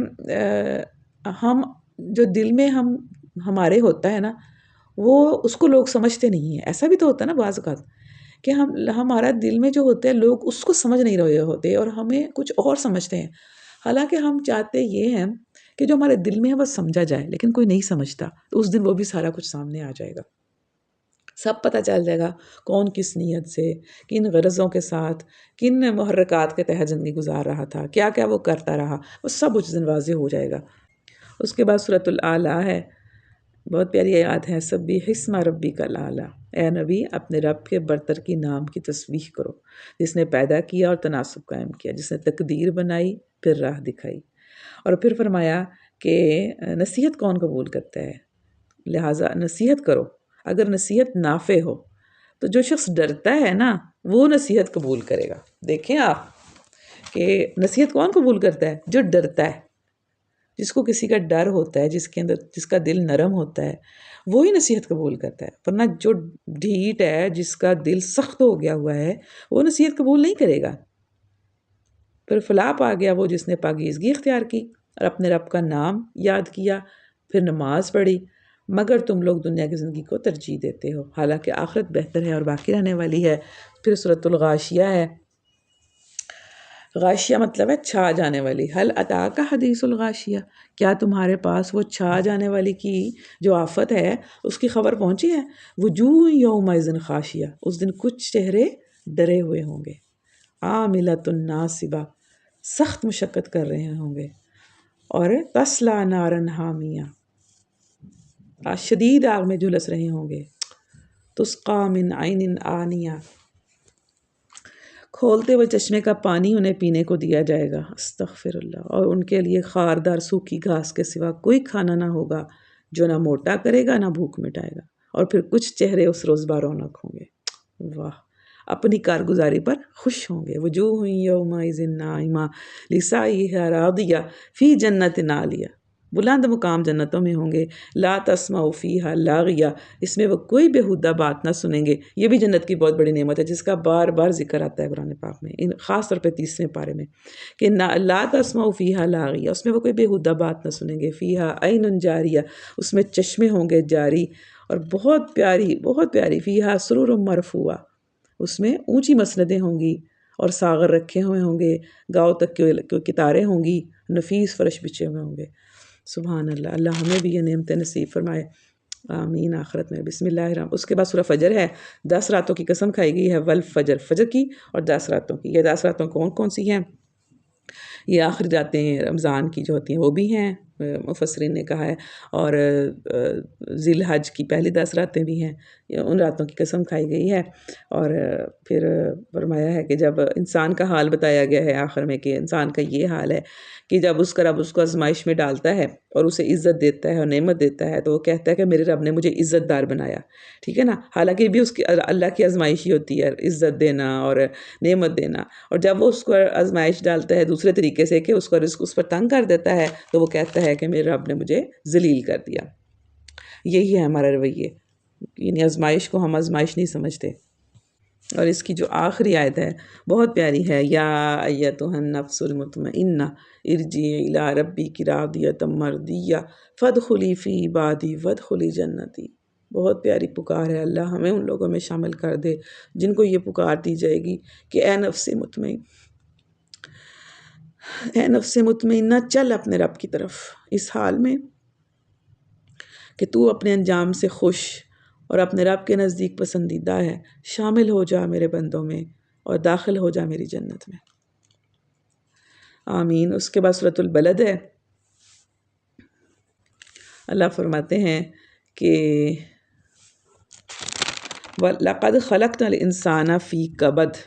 ہم جو دل میں ہمارے ہوتا ہے نا، وہ اس کو لوگ سمجھتے نہیں ہیں. ایسا بھی تو ہوتا ہے نا بعض اوقات کہ ہمارا دل میں جو ہوتا ہے لوگ اس کو سمجھ نہیں رہے ہوتے اور ہمیں کچھ اور سمجھتے ہیں، حالانکہ ہم چاہتے یہ ہیں کہ جو ہمارے دل میں ہے وہ سمجھا جائے، لیکن کوئی نہیں سمجھتا. تو اس دن وہ بھی سارا کچھ سامنے آ جائے گا، سب پتہ چل جائے گا کون کس نیت سے، کن غرضوں کے ساتھ، کن محرکات کے تحت زندگی گزار رہا تھا، کیا کیا وہ کرتا رہا، وہ سب اس دن واضح ہو جائے گا. اس کے بعد سورۃ الاعلیٰ ہے، بہت پیاری آیات ہے. سبح اسم ربک الاعلیٰ، اے نبی اپنے رب کے برتر کی نام کی تسبیح کرو، جس نے پیدا کیا اور تناسب قائم کیا، جس نے تقدیر بنائی پھر راہ دکھائی. اور پھر فرمایا کہ نصیحت کون قبول کرتا ہے، لہٰذا نصیحت کرو. اگر نصیحت نافع ہو تو جو شخص ڈرتا ہے نا وہ نصیحت قبول کرے گا. دیکھیں آپ کہ نصیحت کون قبول کرتا ہے؟ جو ڈرتا ہے، جس کو کسی کا ڈر ہوتا ہے، جس کا دل نرم ہوتا ہے، وہی نصیحت قبول کرتا ہے. ورنہ جو ڈھیٹ ہے، جس کا دل سخت ہو گیا ہوا ہے، وہ نصیحت قبول نہیں کرے گا. پھر فلاح پا گیا وہ جس نے پاکیزگی اختیار کی اور اپنے رب کا نام یاد کیا، پھر نماز پڑھی. مگر تم لوگ دنیا کی زندگی کو ترجیح دیتے ہو، حالانکہ آخرت بہتر ہے اور باقی رہنے والی ہے. پھر سورۃ الغاشیہ ہے. غاشیہ مطلب ہے چھا جانے والی. حل اتاک حدیث الغاشیہ، کیا تمہارے پاس وہ چھا جانے والی کی جو آفت ہے اس کی خبر پہنچی ہے؟ وجوہ یومئذ خاشیہ، اس دن کچھ چہرے ڈرے ہوئے ہوں گے. عاملۃ ناصبہ، سخت مشقت کر رہے ہوں گے. اور تسلا نارن حامیہ، شدید آگ میں جھلس رہے ہوں گے. تسقا من عین آنیہ، کھولتے ہوئے چشمے کا پانی انہیں پینے کو دیا جائے گا. استغفر اللہ. اور ان کے لیے خاردار سوکھی گھاس کے سوا کوئی کھانا نہ ہوگا جو نہ موٹا کرے گا نہ بھوک مٹائے گا. اور پھر کچھ چہرے اس روز برونق ہوں گے، واہ، اپنی کارگزاری پر خوش ہوں گے. وجوہ یومئذ ناعمہ لسعیہا راضیہ فی جنت عالیہ، بلند مقام جنتوں میں ہوں گے. لا تسمع فیہا لاغیہ، اس میں وہ کوئی بیہودہ بات نہ سنیں گے. یہ بھی جنت کی بہت بڑی نعمت ہے جس کا بار بار ذکر آتا ہے قرآن پاک میں، خاص طور پہ 30ویں پارے میں، کہ لا تسمع فیہا لاغیہ، اس میں وہ کوئی بیہودہ بات نہ سنیں گے. فیہا عین جاریہ، اس میں چشمے ہوں گے جاری اور بہت پیاری بہت پیاری. فیہا سرر مرفوعہ، اس میں اونچی مسندیں ہوں گی اور ساغر رکھے ہوئے ہوں گے. گاؤں تک کے کتاریں ہوں گی، نفیس فرش بچھے ہوئے ہوں گے. سبحان اللہ. اللہ ہمیں بھی یہ نعمتیں نصیب فرمائے، آمین. آخرت میں بسم اللہ الرحمن. اس کے بعد سورہ فجر ہے. 10 راتوں کی قسم کھائی گئی ہے، والفجر، فجر کی، اور 10 راتوں کی. یہ 10 راتوں کون کون سی ہیں؟ یہ آخری راتیں رمضان کی جو ہوتی ہیں وہ بھی ہیں، مفسرین نے کہا ہے، اور ذی الحج کی پہلی 10 راتیں بھی ہیں. ان راتوں کی قسم کھائی گئی ہے. اور پھر فرمایا ہے کہ جب انسان کا حال بتایا گیا ہے آخر میں، کہ انسان کا یہ حال ہے کہ جب اس کا رب اس کو آزمائش میں ڈالتا ہے اور اسے عزت دیتا ہے اور نعمت دیتا ہے تو وہ کہتا ہے کہ میرے رب نے مجھے عزت دار بنایا. ٹھیک ہے نا، حالانکہ بھی اس کی اللہ کی آزمائش ہی ہوتی ہے، عزت دینا اور نعمت دینا. اور جب وہ اس کو آزمائش ڈالتا ہے دوسرے طریقے سے کہ اس کا رزق اس پر تنگ کر دیتا ہے تو وہ کہتا ہے کہ میرے رب نے مجھے ذلیل کر دیا. یہی ہے ہمارا رویے، یعنی آزمائش کو ہم آزمائش نہیں سمجھتے. اور اس کی جو آخری آیت ہے بہت پیاری ہے، یا ایتھا النفس المطمئنہ ارجعی الی ربک راضیۃ مرضیہ فادخلی فی عبادی وادخلی جنتی. بہت پیاری پکار ہے. اللہ ہمیں ان لوگوں میں شامل کر دے جن کو یہ پکار دی جائے گی کہ اے نفس مطمئن، اے نفس مطمئنہ، چل اپنے رب کی طرف اس حال میں کہ تو اپنے انجام سے خوش اور اپنے رب کے نزدیک پسندیدہ ہے. شامل ہو جا میرے بندوں میں اور داخل ہو جا میری جنت میں، آمین. اس کے بعد سورۃ البلد ہے. اللہ فرماتے ہیں کہ لَقَدْ خَلَقْنَا الْإِنسَانَ فِي كَبَدٍ،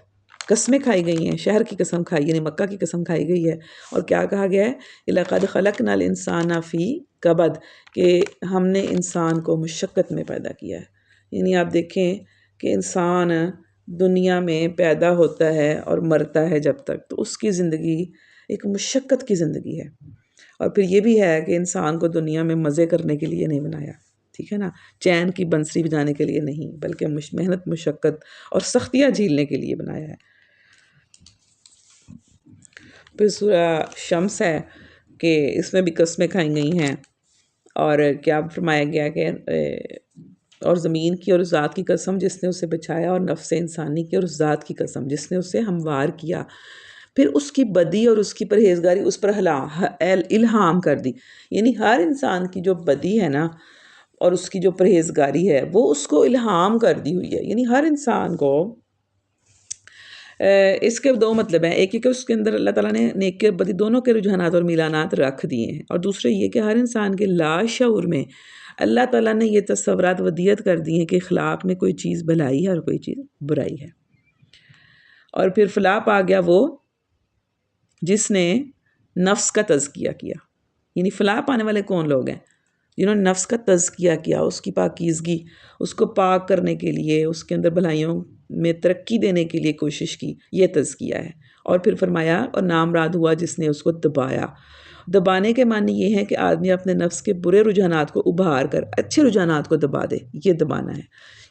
قسمیں کھائی گئی ہیں، شہر کی قسم کھائی، یعنی مکہ کی قسم کھائی گئی ہے. اور کیا کہا گیا ہے؟ لَقَدْ خَلَقْنَا الْإِنسَانَ فِي كَبَدٍ، کہ ہم نے انسان کو مشقت میں پیدا کیا ہے. یعنی آپ دیکھیں کہ انسان دنیا میں پیدا ہوتا ہے اور مرتا ہے جب تک، تو اس کی زندگی ایک مشقت کی زندگی ہے. اور پھر یہ بھی ہے کہ انسان کو دنیا میں مزے کرنے کے لیے نہیں بنایا، ٹھیک ہے نا، چین کی بنسری بجانے کے لیے نہیں، بلکہ محنت، مشقت اور سختیاں جھیلنے کے لیے بنایا ہے. پھر سورہ شمس ہے کہ اس میں بھی قسمیں کھائی گئی ہیں. اور کیا فرمایا گیا کہ اور زمین کی اور اس ذات کی قسم جس نے اسے بچھایا، اور نفس انسانی کی اور اس ذات کی قسم جس نے اسے ہموار کیا. پھر اس کی بدی اور اس کی پرہیزگاری اس پر الہام کر دی. یعنی ہر انسان کی جو بدی ہے نا اور اس کی جو پرہیزگاری ہے وہ اس کو الہام کر دی ہوئی ہے. یعنی ہر انسان کو اس کے 2 مطلب ہیں. ایک یہ کہ اس کے اندر اللہ تعالیٰ نے نیک بدی دونوں کے رجحانات اور میلانات رکھ دیے ہیں، اور دوسرے یہ کہ ہر انسان کے لاشعور میں اللہ تعالیٰ نے یہ تصورات ودیت کر دی ہیں کہ اخلاق میں کوئی چیز بھلائی ہے اور کوئی چیز برائی ہے. اور پھر فلاح پا گیا وہ جس نے نفس کا تزکیہ کیا. یعنی فلاح پانے والے کون لوگ ہیں؟ جنہوں نے نفس کا تزکیہ کیا، اس کی پاکیزگی، اس کو پاک کرنے کے لیے، اس کے اندر بھلائیوں میں ترقی دینے کے لیے کوشش کی، یہ تزکیہ ہے۔ اور پھر فرمایا اور نامراد ہوا جس نے اس کو دبایا۔ دبانے کے معنی یہ ہے کہ آدمی اپنے نفس کے برے رجحانات کو ابھار کر اچھے رجحانات کو دبا دے، یہ دبانا ہے۔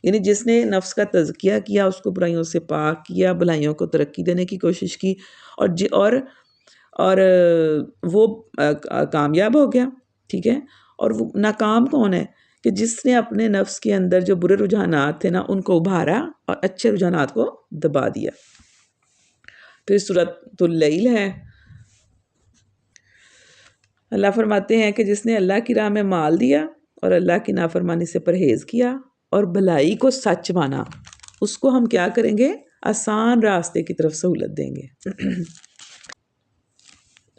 یعنی جس نے نفس کا تزکیہ کیا، اس کو برائیوں سے پاک کیا، بھلائیوں کو ترقی دینے کی کوشش کی، اور وہ کامیاب ہو گیا، ٹھیک ہے۔ اور وہ ناکام کون ہے؟ کہ جس نے اپنے نفس کے اندر جو برے رجحانات تھے نا، ان کو ابھارا اور اچھے رجحانات کو دبا دیا۔ پھر سورۃ اللیل ہے۔ اللہ فرماتے ہیں کہ جس نے اللہ کی راہ میں مال دیا اور اللہ کی نافرمانی سے پرہیز کیا اور بھلائی کو سچ مانا، اس کو ہم کیا کریں گے؟ آسان راستے کی طرف سہولت دیں گے۔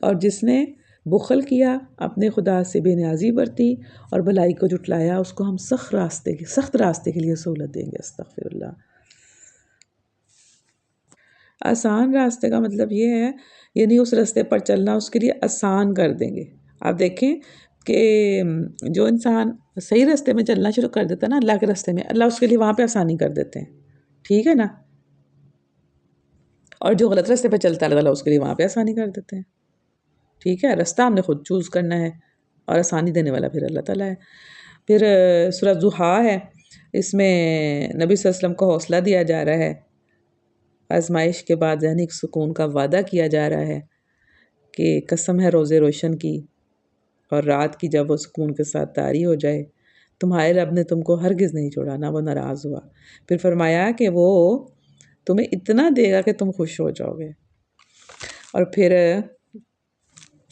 اور جس نے بخل کیا، اپنے خدا سے بے نیازی برتی اور بھلائی کو جھٹلایا، اس کو ہم سخت راستے کے لیے سہولت دیں گے۔ استغفر اللہ۔ آسان راستے کا مطلب یہ ہے، یعنی اس راستے پر چلنا اس کے لیے آسان کر دیں گے۔ آپ دیکھیں کہ جو انسان صحیح راستے میں چلنا شروع کر دیتا ہے نا، اللہ کے راستے میں، اللہ اس کے لیے وہاں پہ آسانی کر دیتے ہیں، ٹھیک ہے نا۔ اور جو غلط راستے پہ چلتا ہے، اللہ اس کے لیے وہاں پہ آسانی کر دیتے ہیں، ٹھیک ہے۔ راستہ ہم نے خود چوز کرنا ہے، اور آسانی دینے والا پھر اللہ تعالیٰ ہے۔ پھر سورۃ ضحیٰ ہے، اس میں نبی صلی اللہ علیہ وسلم کو حوصلہ دیا جا رہا ہے، آزمائش کے بعد ذہنی سکون کا وعدہ کیا جا رہا ہے کہ قسم ہے روز روشن کی اور رات کی جب وہ سکون کے ساتھ طاری ہو جائے، تمہارے رب نے تم کو ہرگز نہیں چھوڑا، نہ وہ ناراض ہوا۔ پھر فرمایا کہ وہ تمہیں اتنا دے گا کہ تم خوش ہو جاؤ گے۔ اور پھر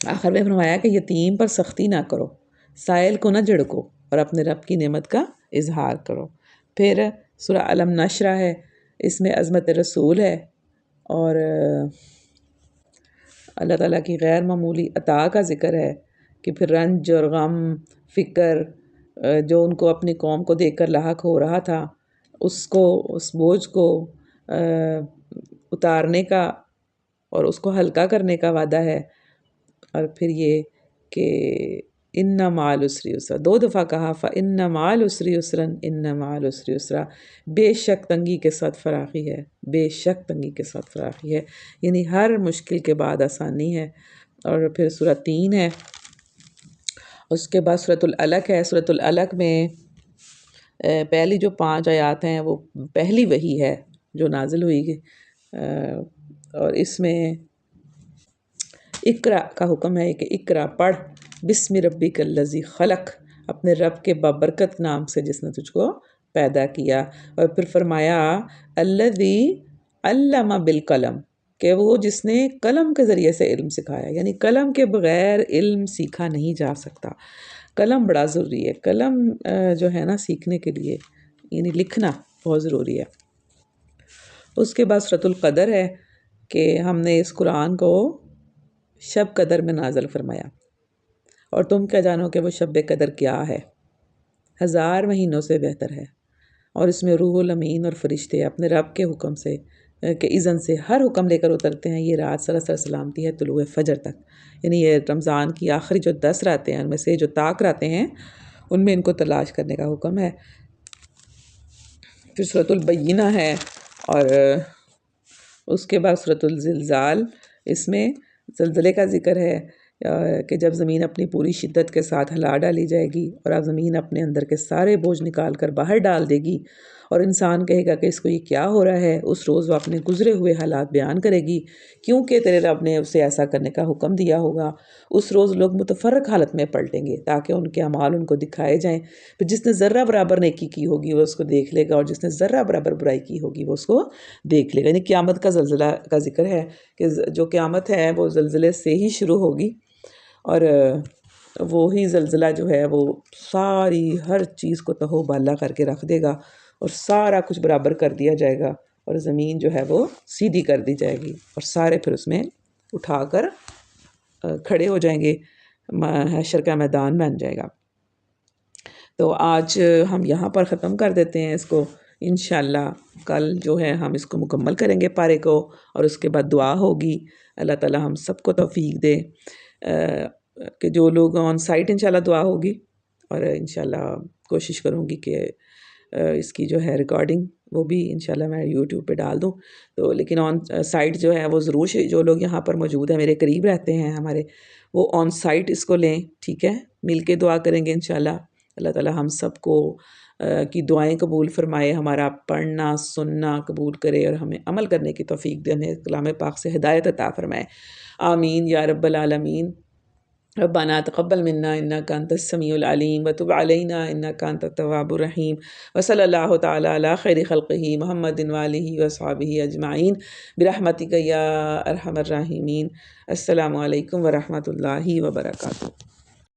آخر میں فرمایا کہ یتیم پر سختی نہ کرو، سائل کو نہ جھڑکو، اور اپنے رب کی نعمت کا اظہار کرو۔ پھر سورہ علم نشرہ ہے، اس میں عظمت رسول ہے اور اللہ تعالیٰ کی غیر معمولی عطا کا ذکر ہے کہ پھر رنج اور غم، فکر جو ان کو اپنی قوم کو دیکھ کر لاحق ہو رہا تھا، اس بوجھ کو اتارنے کا اور اس کو ہلکا کرنے کا وعدہ ہے۔ اور پھر یہ کہ ان مع العسر یسرا، 2 دفعہ کہا، فإن مع العسر یسرا، ان مع العسر یسرا، بے شک تنگی کے ساتھ فراخی ہے، بے شک تنگی کے ساتھ فراخی ہے، یعنی ہر مشکل کے بعد آسانی ہے۔ اور پھر سورہ 3 ہے، اس کے بعد سورۃ العلق ہے۔ سورۃ العلق میں پہلی جو 5 آیات ہیں وہ پہلی وحی ہے جو نازل ہوئی، اور اس میں اقرا کا حکم ہے کہ اقرا پڑھ، بسم ربک الذی خلق، اپنے رب کے بابرکت نام سے جس نے تجھ کو پیدا کیا۔ اور پھر فرمایا الذی علم بالقلم، کہ وہ جس نے قلم کے ذریعے سے علم سکھایا، یعنی قلم کے بغیر علم سیکھا نہیں جا سکتا۔ قلم بڑا ضروری ہے، قلم جو ہے نا سیکھنے کے لیے، یعنی لکھنا بہت ضروری ہے۔ اس کے بعد سورۃ القدر ہے کہ ہم نے اس قرآن کو شب قدر میں نازل فرمایا، اور تم کیا جانو کہ وہ شب قدر کیا ہے، 1000 مہینوں سے بہتر ہے، اور اس میں روح الامین اور فرشتے اپنے رب کے حکم سے کہ اذن سے ہر حکم لے کر اترتے ہیں۔ یہ رات سراسر سلامتی ہے طلوع فجر تک، یعنی یہ رمضان کی آخری جو 10 راتیں ہیں ان میں سے جو طاق راتیں ہیں ان میں ان کو تلاش کرنے کا حکم ہے۔ پھر سورۃ البینہ ہے، اور اس کے بعد سورۃ الزلزال، اس میں زلزلے کا ذکر ہے کہ جب زمین اپنی پوری شدت کے ساتھ ہلا ڈالی جائے گی اور اب زمین اپنے اندر کے سارے بوجھ نکال کر باہر ڈال دے گی، اور انسان کہے گا کہ اس کو یہ کیا ہو رہا ہے۔ اس روز وہ اپنے گزرے ہوئے حالات بیان کرے گی، کیونکہ تیرے رب نے اسے ایسا کرنے کا حکم دیا ہوگا۔ اس روز لوگ متفرق حالت میں پلٹیں گے تاکہ ان کے اعمال ان کو دکھائے جائیں، پھر جس نے ذرہ برابر نیکی کی ہوگی وہ اس کو دیکھ لے گا، اور جس نے ذرہ برابر برائی کی ہوگی وہ اس کو دیکھ لے گا۔ یعنی قیامت کا زلزلہ کا ذکر ہے کہ جو قیامت ہے وہ زلزلے سے ہی شروع ہوگی، اور وہی زلزلہ جو ہے وہ ساری ہر چیز کو تہو بالا کر کے رکھ دے گا، اور سارا کچھ برابر کر دیا جائے گا، اور زمین جو ہے وہ سیدھی کر دی جائے گی، اور سارے پھر اس میں اٹھا کر کھڑے ہو جائیں گے، حشر کا میدان بن جائے گا۔ تو آج ہم یہاں پر ختم کر دیتے ہیں اس کو، انشاءاللہ کل جو ہے ہم اس کو مکمل کریں گے پارے کو، اور اس کے بعد دعا ہوگی۔ اللہ تعالی ہم سب کو توفیق دے کہ جو لوگ آن سائٹ انشاءاللہ دعا ہوگی، اور انشاءاللہ کوشش کروں گی کہ اس کی جو ہے ریکارڈنگ وہ بھی انشاءاللہ میں یوٹیوب پہ ڈال دوں. تو لیکن آن سائٹ جو ہے وہ ضرور جو لوگ یہاں پر موجود ہیں میرے قریب رہتے ہیں ہمارے، وہ آن سائٹ اس کو لیں. ٹھیک ہے، مل کے دعا کریں گے انشاءاللہ. اللہ تعالیٰ ہم سب کو کی دعائیں قبول فرمائے، ہمارا پڑھنا سننا قبول کرے اور ہمیں عمل کرنے کی توفیق دے، ہمیں کلام پاک سے ہدایت عطا فرمائے. آمین یا رب العالمین. ربنا تقبل منا انك انت السميع العليم وتب علينا انك انت التواب الرحيم وصلى الله تعالى على خير خلقه محمد وآله وصحبه اجمعین برحمتك یا ارحم الراحمین. السلام علیکم ورحمۃ اللہ وبرکاتہ.